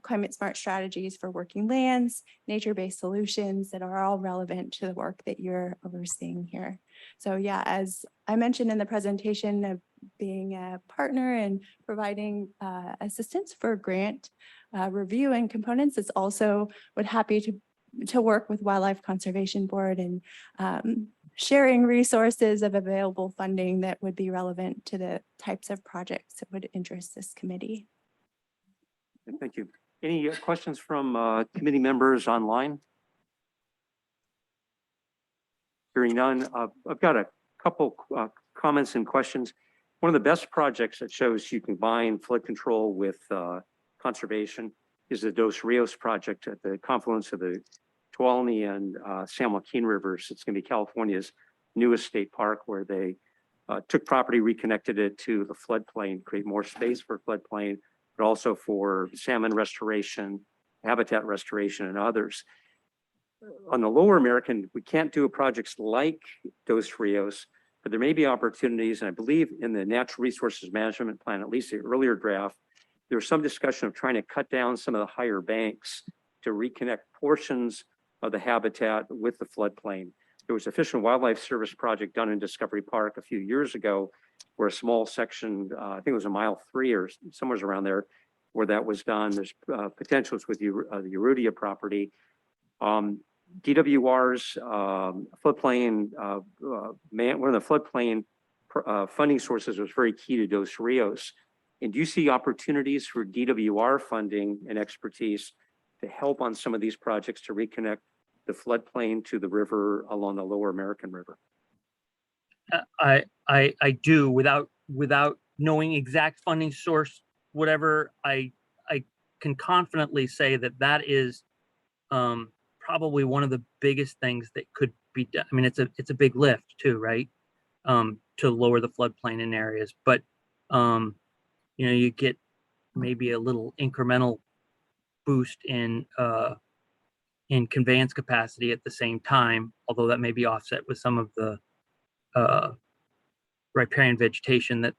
[SPEAKER 14] climate smart strategies for working lands, nature-based solutions that are all relevant to the work that you're overseeing here. So yeah, as I mentioned in the presentation of being a partner and providing assistance for grant review and components, it's also happy to work with Wildlife Conservation Board and sharing resources of available funding that would be relevant to the types of projects that would interest this committee.
[SPEAKER 1] Thank you. Any questions from committee members online? Hearing none, I've got a couple comments and questions. One of the best projects that shows you combine flood control with conservation is the Dos Rios project at the confluence of the Tuolumne and San Joaquin rivers. It's going to be California's newest state park, where they took property, reconnected it to the floodplain, create more space for floodplain, but also for salmon restoration, habitat restoration, and others. On the Lower American, we can't do projects like Dos Rios, but there may be opportunities, and I believe in the Natural Resources Management Plan, at least the earlier draft, there was some discussion of trying to cut down some of the higher banks to reconnect portions of the habitat with the floodplain. There was a Fish and Wildlife Service project done in Discovery Park a few years ago, where a small section, I think it was a mile 3 or somewhere around there, where that was done. There's potentials with the Urudia property. DWR's floodplain, one of the floodplain funding sources was very key to Dos Rios. And do you see opportunities for DWR funding and expertise to help on some of these projects to reconnect the floodplain to the river along the Lower American River?
[SPEAKER 15] I do, without knowing exact funding source, whatever. I can confidently say that is probably one of the biggest things that could be done. I mean, it's a big lift too, right? To lower the floodplain in areas, but you know, you get maybe a little incremental boost in in conveyance capacity at the same time, although that may be offset with some of the riparian vegetation that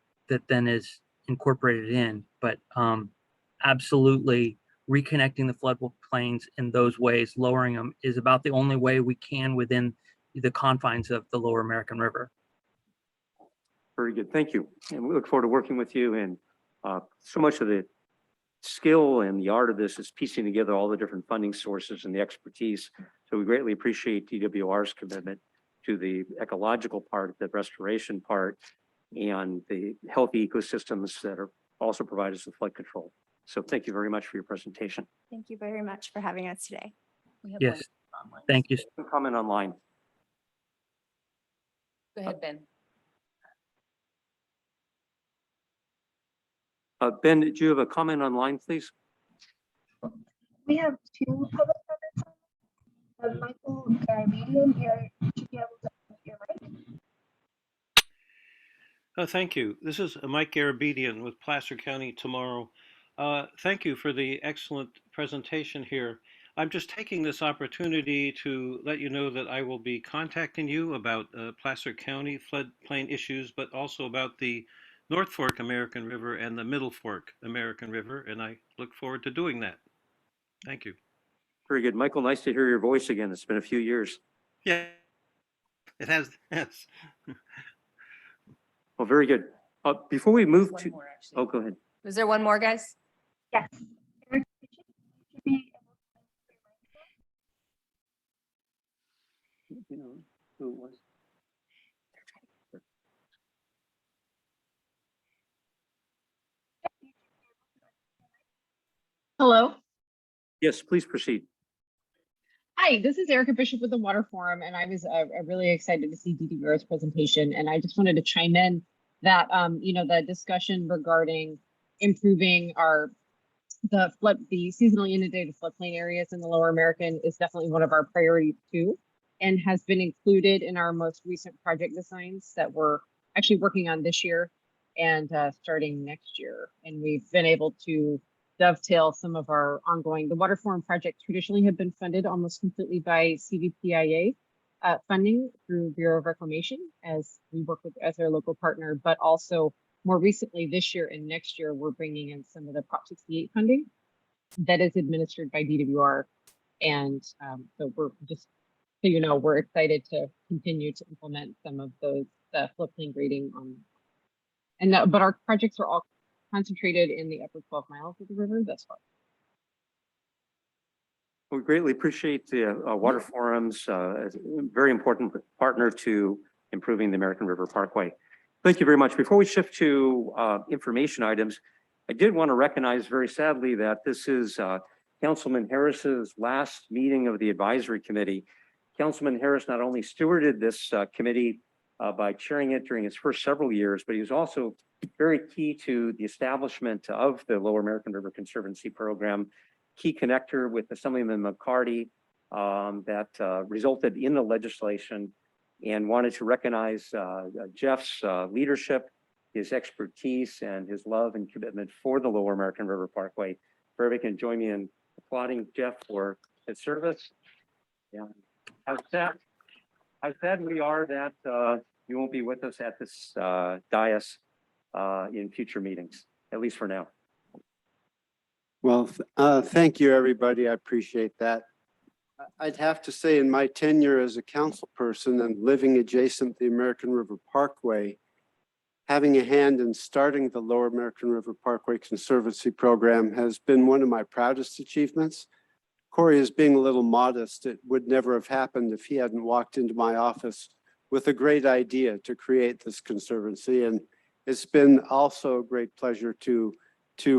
[SPEAKER 15] then is incorporated in. But absolutely reconnecting the floodplains in those ways, lowering them, is about the only way we can within the confines of the Lower American River.
[SPEAKER 1] Very good. Thank you. And we look forward to working with you. And so much of the skill and the art of this is piecing together all the different funding sources and the expertise. So we greatly appreciate DWR's commitment to the ecological part, the restoration part, and the healthy ecosystems that are also provide us with flood control. So thank you very much for your presentation.
[SPEAKER 14] Thank you very much for having us today.
[SPEAKER 15] Yes, thank you.
[SPEAKER 1] Comment online.
[SPEAKER 6] Go ahead, Ben.
[SPEAKER 1] Ben, do you have a comment online, please?
[SPEAKER 7] We have two public comments. Michael Garabedian, you should be able to unmute your mic.
[SPEAKER 17] Thank you. This is Mike Garabedian with Placer County Tomorrow. Thank you for the excellent presentation here. I'm just taking this opportunity to let you know that I will be contacting you about Placer County floodplain issues, but also about the North Fork American River and the Middle Fork American River, and I look forward to doing that. Thank you.
[SPEAKER 1] Very good. Michael, nice to hear your voice again. It's been a few years.
[SPEAKER 17] Yeah, it has. Yes.
[SPEAKER 1] Well, very good. Before we move to, oh, go ahead.
[SPEAKER 6] Was there one more, guys?
[SPEAKER 7] Yes. Eric, you should be
[SPEAKER 1] You know who it was?
[SPEAKER 9] Hello.
[SPEAKER 1] Yes, please proceed.
[SPEAKER 9] Hi, this is Erica Bishop with the Water Forum, and I was really excited to see DWR's presentation. And I just wanted to chime in that, the discussion regarding improving the seasonally inundated floodplain areas in the Lower American is definitely one of our priorities too, and has been included in our most recent project designs that we're actually working on this year and starting next year. And we've been able to dovetail some of our ongoing, the Water Forum project traditionally have been funded almost completely by CVPIA funding through Bureau of Reclamation as we work with as our local partner, but also more recently this year and next year, we're bringing in some of the Prop 68 funding that is administered by DWR. And so we're just, so we're excited to continue to implement some of those floodplain grading on, but our projects are all concentrated in the upper 12 miles of the river thus far.
[SPEAKER 1] We greatly appreciate the Water Forum's as a very important partner to improving the American River Parkway. Thank you very much. Before we shift to information items, I did want to recognize very sadly that this is Councilman Harris's last meeting of the advisory committee. Councilman Harris not only stewarded this committee by chairing it during his first several years, but he was also very key to the establishment of the Lower American River Conservancy Program, key connector with Assemblyman McCarty that resulted in the legislation, and wanted to recognize Jeff's leadership, his expertise, and his love and commitment for the Lower American River Parkway. If everybody can join me in applauding Jeff for his service. Yeah, how sad we are that you won't be with us at this dais in future meetings, at least for now.
[SPEAKER 13] Well, thank you, everybody. I appreciate that. I'd have to say in my tenure as a council person and living adjacent to the American River Parkway, having a hand in starting the Lower American River Parkway Conservancy Program has been one of my proudest achievements. Corey is being a little modest. It would never have happened if he hadn't walked into my office with a great idea to create this conservancy. And it's been also a great pleasure to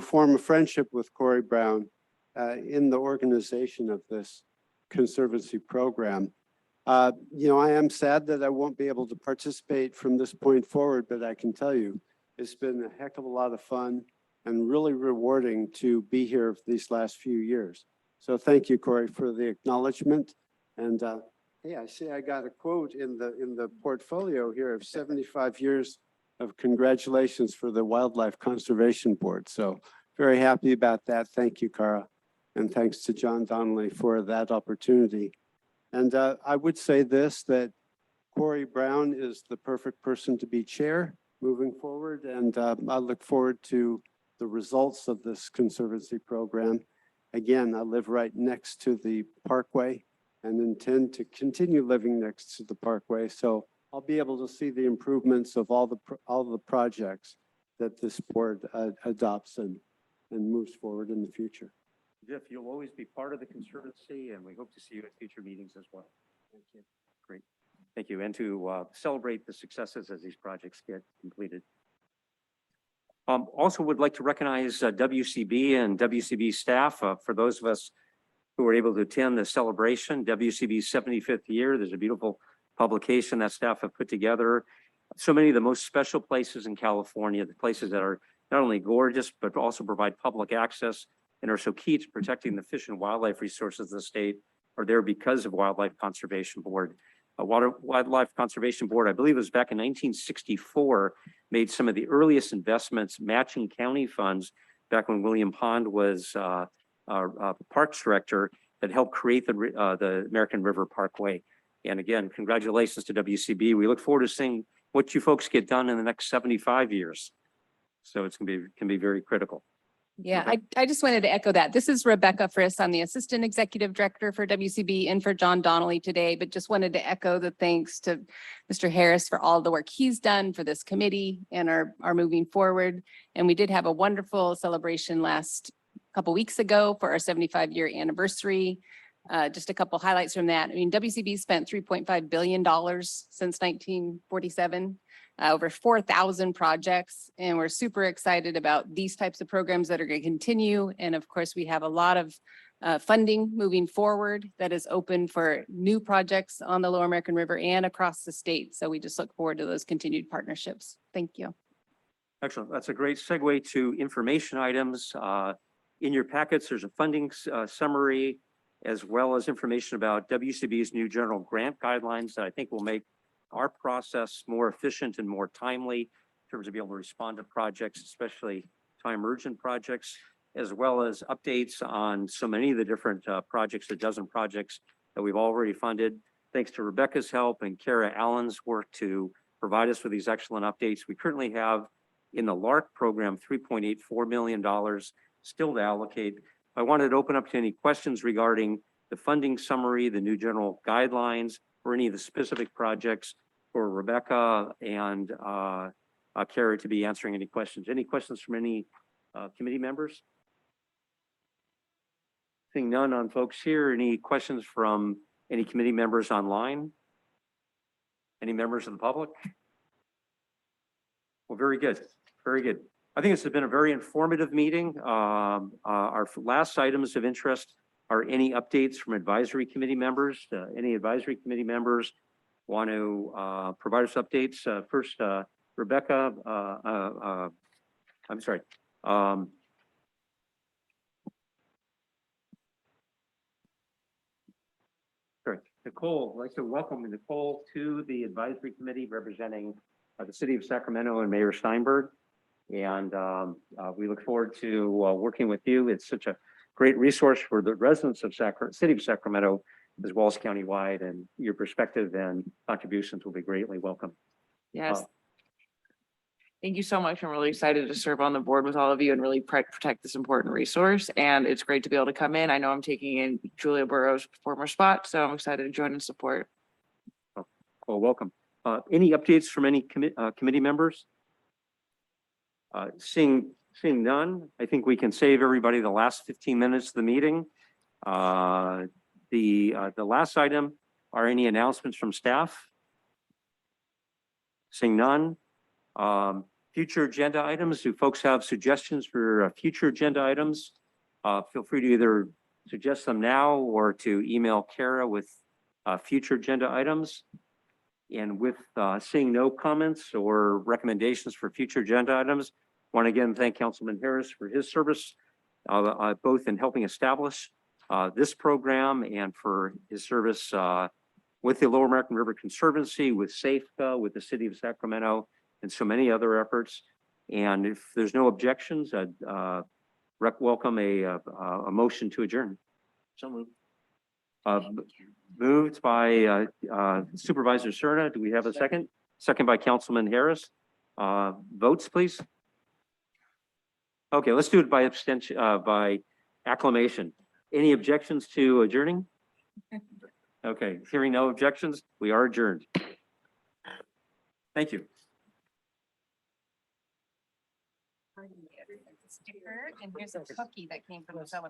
[SPEAKER 13] form a friendship with Corey Brown in the organization of this conservancy program. I am sad that I won't be able to participate from this point forward, but I can tell you it's been a heck of a lot of fun and really rewarding to be here for these last few years. So thank you, Corey, for the acknowledgement. And hey, I see I got a quote in the portfolio here of 75 years of congratulations for the Wildlife Conservation Board. So very happy about that. Thank you, Cara. And thanks to John Donnelly for that opportunity. And I would say this, that Corey Brown is the perfect person to be chair moving forward. And I look forward to the results of this conservancy program. Again, I live right next to the Parkway and intend to continue living next to the Parkway. So I'll be able to see the improvements of all the projects that this board adopts and moves forward in the future.
[SPEAKER 1] Jeff, you'll always be part of the conservancy, and we hope to see you at future meetings as well. Thank you. Great. Thank you. And to celebrate the successes as these projects get completed. Also would like to recognize WCB and WCB staff for those of us who were able to attend the celebration, WCB's 75th year. There's a beautiful publication that staff have put together. So many of the most special places in California, the places that are not only gorgeous, but also provide public access and are so key to protecting the fish and wildlife resources of the state, are there because of Wildlife Conservation Board. Wildlife Conservation Board, I believe it was back in 1964, made some of the earliest investments matching county funds back when William Pond was Parks Director, that helped create the American River Parkway. And again, congratulations to WCB. We look forward to seeing what you folks get done in the next 75 years. So it's can be very critical.
[SPEAKER 6] Yeah, I just wanted to echo that. This is Rebecca Friss. I'm the Assistant Executive Director for WCB and for John Donnelly today, but just wanted to echo the thanks to Mr. Harris for all the work he's done for this committee and are moving forward. And we did have a wonderful celebration last couple weeks ago for our 75-year anniversary. Just a couple highlights from that. I mean, WCB spent $3.5 billion since 1947. Over 4,000 projects, and we're super excited about these types of programs that are going to continue. And of course, we have a lot of funding moving forward that is open for new projects on the Lower American River and across the state. So we just look forward to those continued partnerships. Thank you.
[SPEAKER 1] Excellent. That's a great segue to information items. In your packets, there's a funding summary, as well as information about WCB's new general grant guidelines that I think will make our process more efficient and more timely in terms of being able to respond to projects, especially time urgent projects, as well as updates on so many of the different projects, a dozen projects that we've already funded. Thanks to Rebecca's help and Kara Allen's work to provide us with these excellent updates. We currently have in the LARC program $3.84 million still to allocate. I wanted to open up to any questions regarding the funding summary, the new general guidelines, or any of the specific projects for Rebecca and Kara to be answering any questions. Any questions from any committee members? Seeing none on folks here. Any questions from any committee members online? Any members of the public? Well, very good. Very good. I think this has been a very informative meeting. Our last items of interest are any updates from advisory committee members. Any advisory committee members want to provide us updates? First, Rebecca, I'm sorry. Sorry, Nicole, I'd like to welcome Nicole to the advisory committee representing the city of Sacramento and Mayor Steinberg. And we look forward to working with you. It's such a great resource for the residents of city of Sacramento, as well as countywide, and your perspective and contributions will be greatly welcome.
[SPEAKER 18] Yes. Thank you so much. I'm really excited to serve on the board with all of you and really protect this important resource. And it's great to be able to come in. I know I'm taking in Julia Burrow's former spot, so I'm excited to join and support.
[SPEAKER 1] Well, welcome. Any updates from any committee members? Seeing none, I think we can save everybody the last 15 minutes of the meeting. The last item are any announcements from staff? Seeing none. Future agenda items. Do folks have suggestions for future agenda items? Feel free to either suggest them now or to email Kara with future agenda items. And with seeing no comments or recommendations for future agenda items, I want to again thank Councilman Harris for his service, both in helping establish this program and for his service with the Lower American River Conservancy, with SAFECA, with the city of Sacramento, and so many other efforts. And if there's no objections, I'd welcome a motion to adjourn.
[SPEAKER 2] So moved.
[SPEAKER 1] Moved by Supervisor Serna. Do we have a second? Second by Councilman Harris. Votes, please. Okay, let's do it by abstention, by acclamation. Any objections to adjourning? Okay, hearing no objections, we are adjourned. Thank you.
[SPEAKER 6] Sticker, and here's a cookie that came from the celebration.